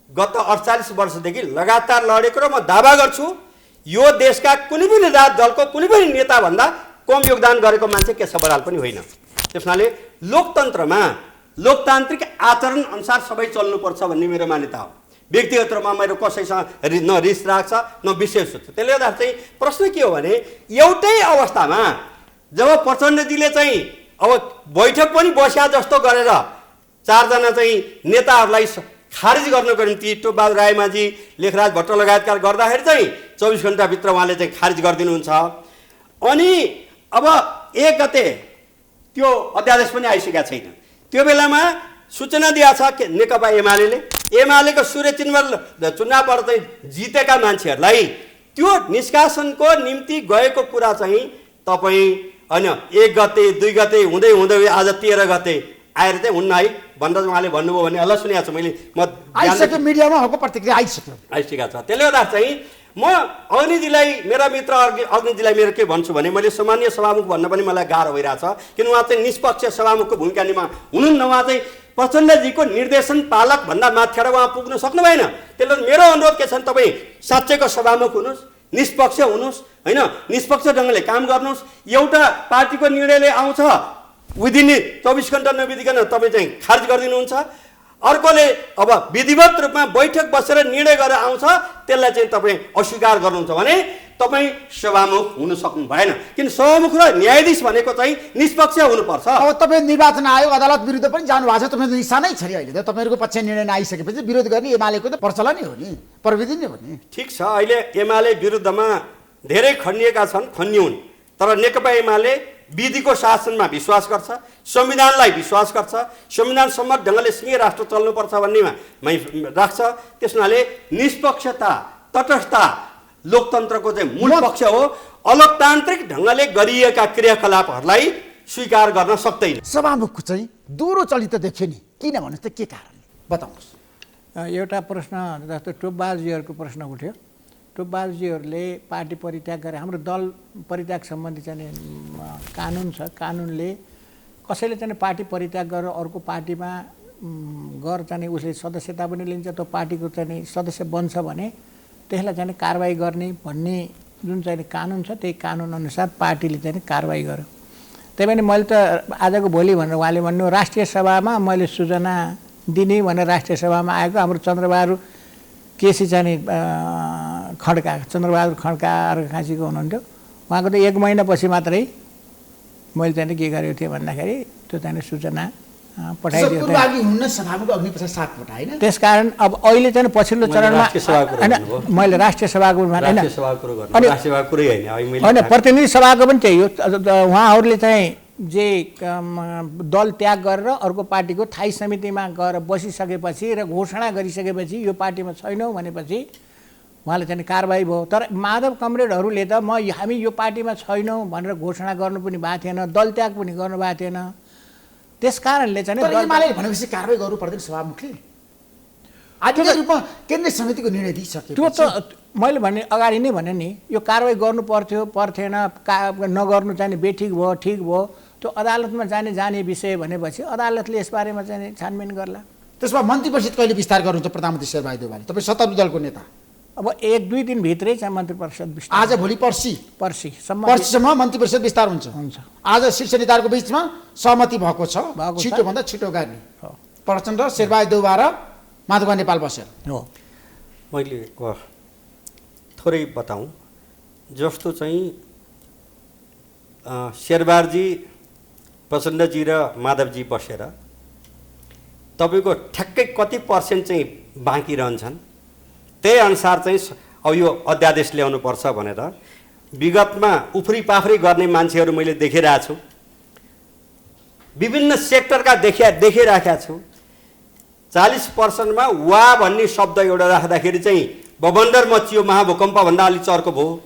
गत 48 वर्षदेखि लगातार लडेको र म दावा गर्छु यो देशका कुनै पनि राजनीतिक दलको कुनै पनि नेताभन्दा कम योगदान गरेको मान्छे केशव बराल पनि होइन। त्यसनाले लोकतन्त्रमा लोकतान्त्रिक आचरण अनुसार सबै चल्नुपर्छ भन्ने मेरो मान्यता हो। व्यक्तिगत रूपमा मेरो कसैसँग न रिस राख्छ न विशेष सोच्छ। त्यसले गर्दा चाहिँ प्रश्न के हो भने एउटै अवस्थामा जब प्रचण्डजीले चाहिँ अब बैठक पनि बस्या जस्तो गरेर 4 जना चाहिँ नेताहरूलाई खारिज गर्नको निम्ति टोपबहादुर रायमाझी, लेखराज भट्ट लगायतका गर्दाखेरि चाहिँ 24 घण्टाभित्र उहाँले चाहिँ खारिज गरिदिनुहुन्छ। अनि अब 1 गते त्यो अध्यादेश पनि आइसकेका छैन। त्यो बेलामा सूचना दिएको छ कि नेकपा एमालेको सूर्य चुनावबाट चाहिँ जितेका मान्छेहरूलाई त्यो निष्कासनको निम्ति गएको कुरा चाहिँ तपाईँ होइन 1 गते 2 गते हुँदै हुँदै आज 13 गते आएर चाहिँ हुन्न है भनेर उहाँले भन्नुभयो भने हल्ला सुनेको छु मैले। आइसक्यो, मिडियामा हको प्रतिक्रिया आइसकेको छ। त्यसले गर्दा चाहिँ म अग्निजीलाई, मेरा मित्र अग्निजीलाई मेरो के भन्छु भने मैले सामान्य सभामुख भन्न पनि मलाई गाह्रो भइरहेछ, किन उहाँ चाहिँ निष्पक्ष सभामुखको भूमिका हुनुहुन्न। उहाँ चाहिँ प्रचण्डजीको निर्देशन पालक भन्दा माथिबाट उहाँ पुग्न सक्नु भएन। त्यसले मेरो अनुरोध के छ भने तपाईँ साँच्चैको सभामुख हुनुहोस्, निष्पक्ष हुनुहोस्, होइन निष्पक्ष ढङ्गले काम गर्नुहोस्। एउटा पार्टीको निर्णयले आउँछ, विदिन 24 घण्टा नबितिकन तपाईँ चाहिँ खारिज गरिदिनुहुन्छ। अर्कोले अब विधिवत रूपमा बैठक बसेर निर्णय गरेर आउँछ, त्यसलाई चाहिँ तपाईँ अस्वीकार गर्नुहुन्छ भने तपाईँ सभामुख हुन सक्नु भएन। किन सभामुख र न्यायाधीश भनेको चाहिँ निष्पक्ष हुनुपर्छ। अब तपाईँ निर्वाचन आयोग अदालत विरुद्ध पनि जानु भएको छ, तपाईँ निशानै छ नि अहिले त। तपाईँहरूको पक्ष निर्णय आइसकेपछि विरोध गर्ने एमालेको त प्रचलन नै हो नि, प्रविधि नै हो नि। ठिक छ, अहिले एमाले विरुद्धमा धेरै खनिएका छन्, खनिउन्, तर नेकपा एमाले विधिको शासनमा विश्वास गर्छ, संविधानलाई विश्वास गर्छ, संविधान सम्मत ढङ्गले सिंह राष्ट्र चल्नुपर्छ भन्नेमा राख्छ। त्यस हुनाले निष्पक्षता, तटस्थता लोकतन्त्रको चाहिँ मूल पक्ष हो। अलोकतान्त्रिक ढङ्गले गरिएका क्रियाकलापहरूलाई स्वीकार गर्न सक्दैन। सभामुखको चाहिँ दोहोरो चलित देखियो नि, किन भन्नुहोस् त, के कारणले बताउनुहोस्। एउटा प्रश्न जस्तो टोपबहादुरजीहरूको प्रश्न उठ्यो। टोपबहादुरजीहरूले पार्टी परित्याग गरे। हाम्रो दल परित्याग सम्बन्धी चाहिँ कानुन छ। कानुनले कसैले चाहिँ पार्टी परित्याग गरेर अर्को पार्टीमा गएर चाहिँ उसले सदस्यता पनि लिन्छ, त्यो पार्टीको चाहिँ सदस्य बन्छ भने त्यसलाई चाहिँ कारबाही गर्ने भन्ने जुन चाहिँ कानुन छ, त्यही कानुनअनुसार पार्टीले चाहिँ कारबाही गर्यो। त्यही पनि मैले त आजको भोलि भनेर उहाँले भन्नु राष्ट्रिय सभामा मैले सूचना दिने भनेर राष्ट्रिय सभामा आएको हाम्रो चन्द्रबहादुर केसी चाहिँ खड्का, चन्द्रबहादुर खड्का अर्घाखाँचीको हुनुहुन्थ्यो। उहाँको त 1 महिनापछि मात्रै मैले चाहिँ के गरेको थिएँ भन्दाखेरि त्यो चाहिँ सूचना पठाइदिएको थिएँ। त्यसकारण अब अहिले चाहिँ पछिल्लो चरणमा होइन मैले राष्ट्रिय सभाको होइन प्रतिनिधि सभाको पनि त्यही हो। उहाँहरूले चाहिँ जे दल त्याग गरेर अर्को पार्टीको थायी समितिमा गएर बसिसकेपछि र घोषणा गरिसकेपछि यो पार्टीमा छैनौँ भनेपछि उहाँले चाहिँ कारबाही भयो। तर माधव कमरेडहरूले त हामी यो पार्टीमा छैनौँ भनेर घोषणा गर्नु पनि भएको थिएन, दल त्याग पनि गर्नु भएको थिएन। त्यस कारणले चाहिँ भनेपछि कारबाही गर्नु पर्दैन सभामुखले। आधिकारिक रूपमा केन्द्रीय समितिको निर्णय दिइसक्यो। त्यो त मैले भने अगाडि नै भने नि यो कारबाही गर्नु पर्थ्यो पर्थेन, नगर्नु चाहिँ बेठिक भयो ठिक भयो, त्यो अदालतमा जाने विषय भनेपछि अदालतले यसबारेमा चाहिँ छानबिन गर्ला। त्यसमा मन्त्री परिषद कहिले विस्तार गर्नुहुन्छ प्रधानमन्त्री शेरबहादुर देउवाले? तपाईँ सत्तारूढ दलको नेता, अब 1-2 दिनभित्रै चाहिँ मन्त्री परिषद विस्तार, आज भोलि पर्सिसम्म मन्त्री परिषद विस्तार हुन्छ। आज शीर्ष नेताहरूको बिचमा सहमति भएको छ, छिटोभन्दा छिटो गर्ने। प्रचण्ड, शेरबहादुर देउवा र माधव नेपाल बसेर हो। मैले थोरै बताउँ जस्तो चाहिँ शेरबहादुरजी, प्रचण्डजी र माधवजी बसेर तपाईँको ठ्याक्कै कति % चाहिँ बाँकी रहन्छन्, त्यही अनुसार चाहिँ अब यो अध्यादेश ल्याउनुपर्छ भनेर विगतमा उफ्री पाफ्री गर्ने मान्छेहरू मैले देखिरहेको छु। विभिन्न सेक्टरका देखिराखेका छु। 40%मा वा भन्ने शब्द एउटा राख्दाखेरि चाहिँ बबन्डर मचियो, महाभूकम्पभन्दा अलिक चर्को भयो।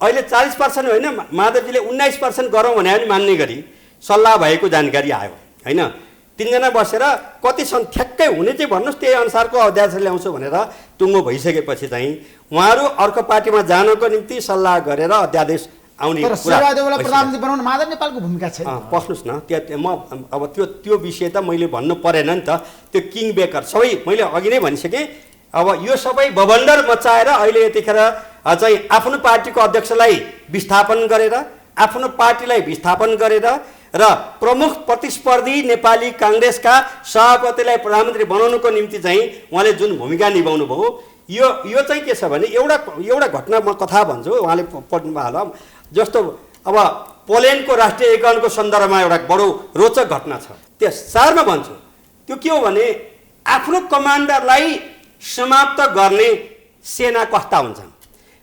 अहिले 40% होइन, माधवजीले 19% गरौँ भने पनि मान्ने गरी सल्लाह भएको जानकारी आयो होइन। 3 जना बसेर कति छन् ठ्याक्कै हुने चाहिँ भन्नुहोस्, त्यही अनुसारको अध्यादेश ल्याउँछु भनेर टुङ्गो भइसकेपछि चाहिँ उहाँहरू अर्को पार्टीमा जानको निम्ति सल्लाह गरेर अध्यादेश आउने प्रधानमन्त्री बनाउन माधव नेपालको भूमिका छैन। पस्नुहोस् न, त्यहाँ म अब त्यो विषय त मैले भन्नु परेन नि त। त्यो किङ बेकर सबै मैले अघि नै भनिसकेँ। अब यो सबै बबन्डर मचाएर अहिले यतिखेर चाहिँ आफ्नो पार्टीको अध्यक्षलाई विस्थापन गरेर, आफ्नो पार्टीलाई विस्थापन गरेर र प्रमुख प्रतिस्पर्धी नेपाली काङ्ग्रेसका सभापतिलाई प्रधानमन्त्री बनाउनुको निम्ति चाहिँ उहाँले जुन भूमिका निभाउनु भयो, यो चाहिँ के छ भने एउटा घटना म कथा भन्छु, उहाँले पढ्नुभयो होला। जस्तो अब पोल्यान्डको राष्ट्रिय एकीकरणको सन्दर्भमा एउटा बडो रोचक घटना छ। त्यस सारमा भन्छु, त्यो के हो भने आफ्नो कमान्डरलाई समाप्त गर्ने सेना कस्ता हुन्छन्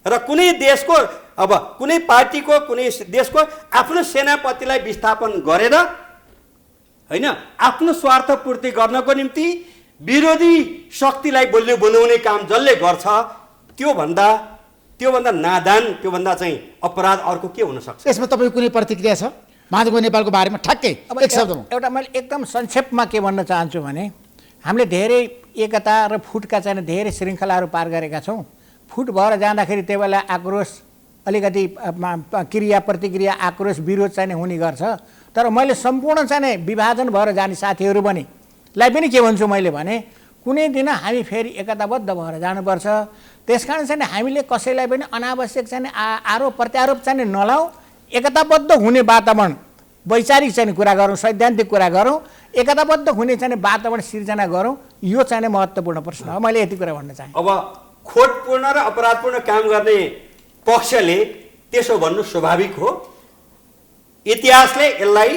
र कुनै देशको अब कुनै पार्टीको कुनै देशको आफ्नो सेनापतिलाई विस्थापन गरेर होइन आफ्नो स्वार्थ पूर्ति गर्नको निम्ति विरोधी शक्तिलाई बलियो बनाउने काम जसले गर्छ त्योभन्दा नादान, त्योभन्दा चाहिँ अपराध अर्को के हुन सक्छ? यसमा तपाईँको कुनै प्रतिक्रिया छ महादेव नेपालको बारेमा? ठ्याक्कै एक शब्दमा एउटा मैले एकदम संक्षेपमा के भन्न चाहन्छु भने हामीले धेरै एकता र फुटका चाहिँ धेरै श्रृङ्खलाहरू पार गरेका छौँ। फुट भएर जाँदाखेरि त्यो बेला आक्रोश अलिकति क्रिया प्रतिक्रिया आक्रोश विरोध चाहिँ हुने गर्छ। तर मैले सम्पूर्ण चाहिँ विभाजन भएर जाने साथीहरू पनि पनि के भन्छु मैले भने कुनै दिन हामी फेरि एकताबद्ध भएर जानुपर्छ। त्यसकारण चाहिँ हामीले कसैलाई पनि अनावश्यक चाहिँ आरोप प्रत्यारोप चाहिँ नलाऊ, एकताबद्ध हुने वातावरण वैचारिक चाहिँ कुरा गरौँ, सैद्धान्तिक कुरा गरौँ, एकताबद्ध हुने चाहिँ वातावरण सिर्जना गरौँ। यो चाहिँ महत्त्वपूर्ण प्रश्न हो। मैले यति कुरा भन्न चाहेँ। अब खोटपूर्ण र अपराधपूर्ण काम गर्ने पक्षले त्यसो भन्नु स्वाभाविक हो। इतिहासले यसलाई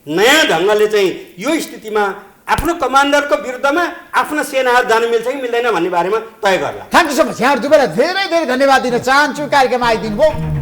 नयाँ ढङ्गले चाहिँ यो स्थितिमा आफ्नो कमान्डरको विरुद्धमा आफ्नो सेनाहरू जानु मिल्छ कि मिल्दैन भन्ने बारेमा तय गर्ला। Thank you so much. यहाँहरू दुवैलाई धेरै धेरै धन्यवाद दिन चाहन्छु कार्यक्रममा आइदिनु भयो।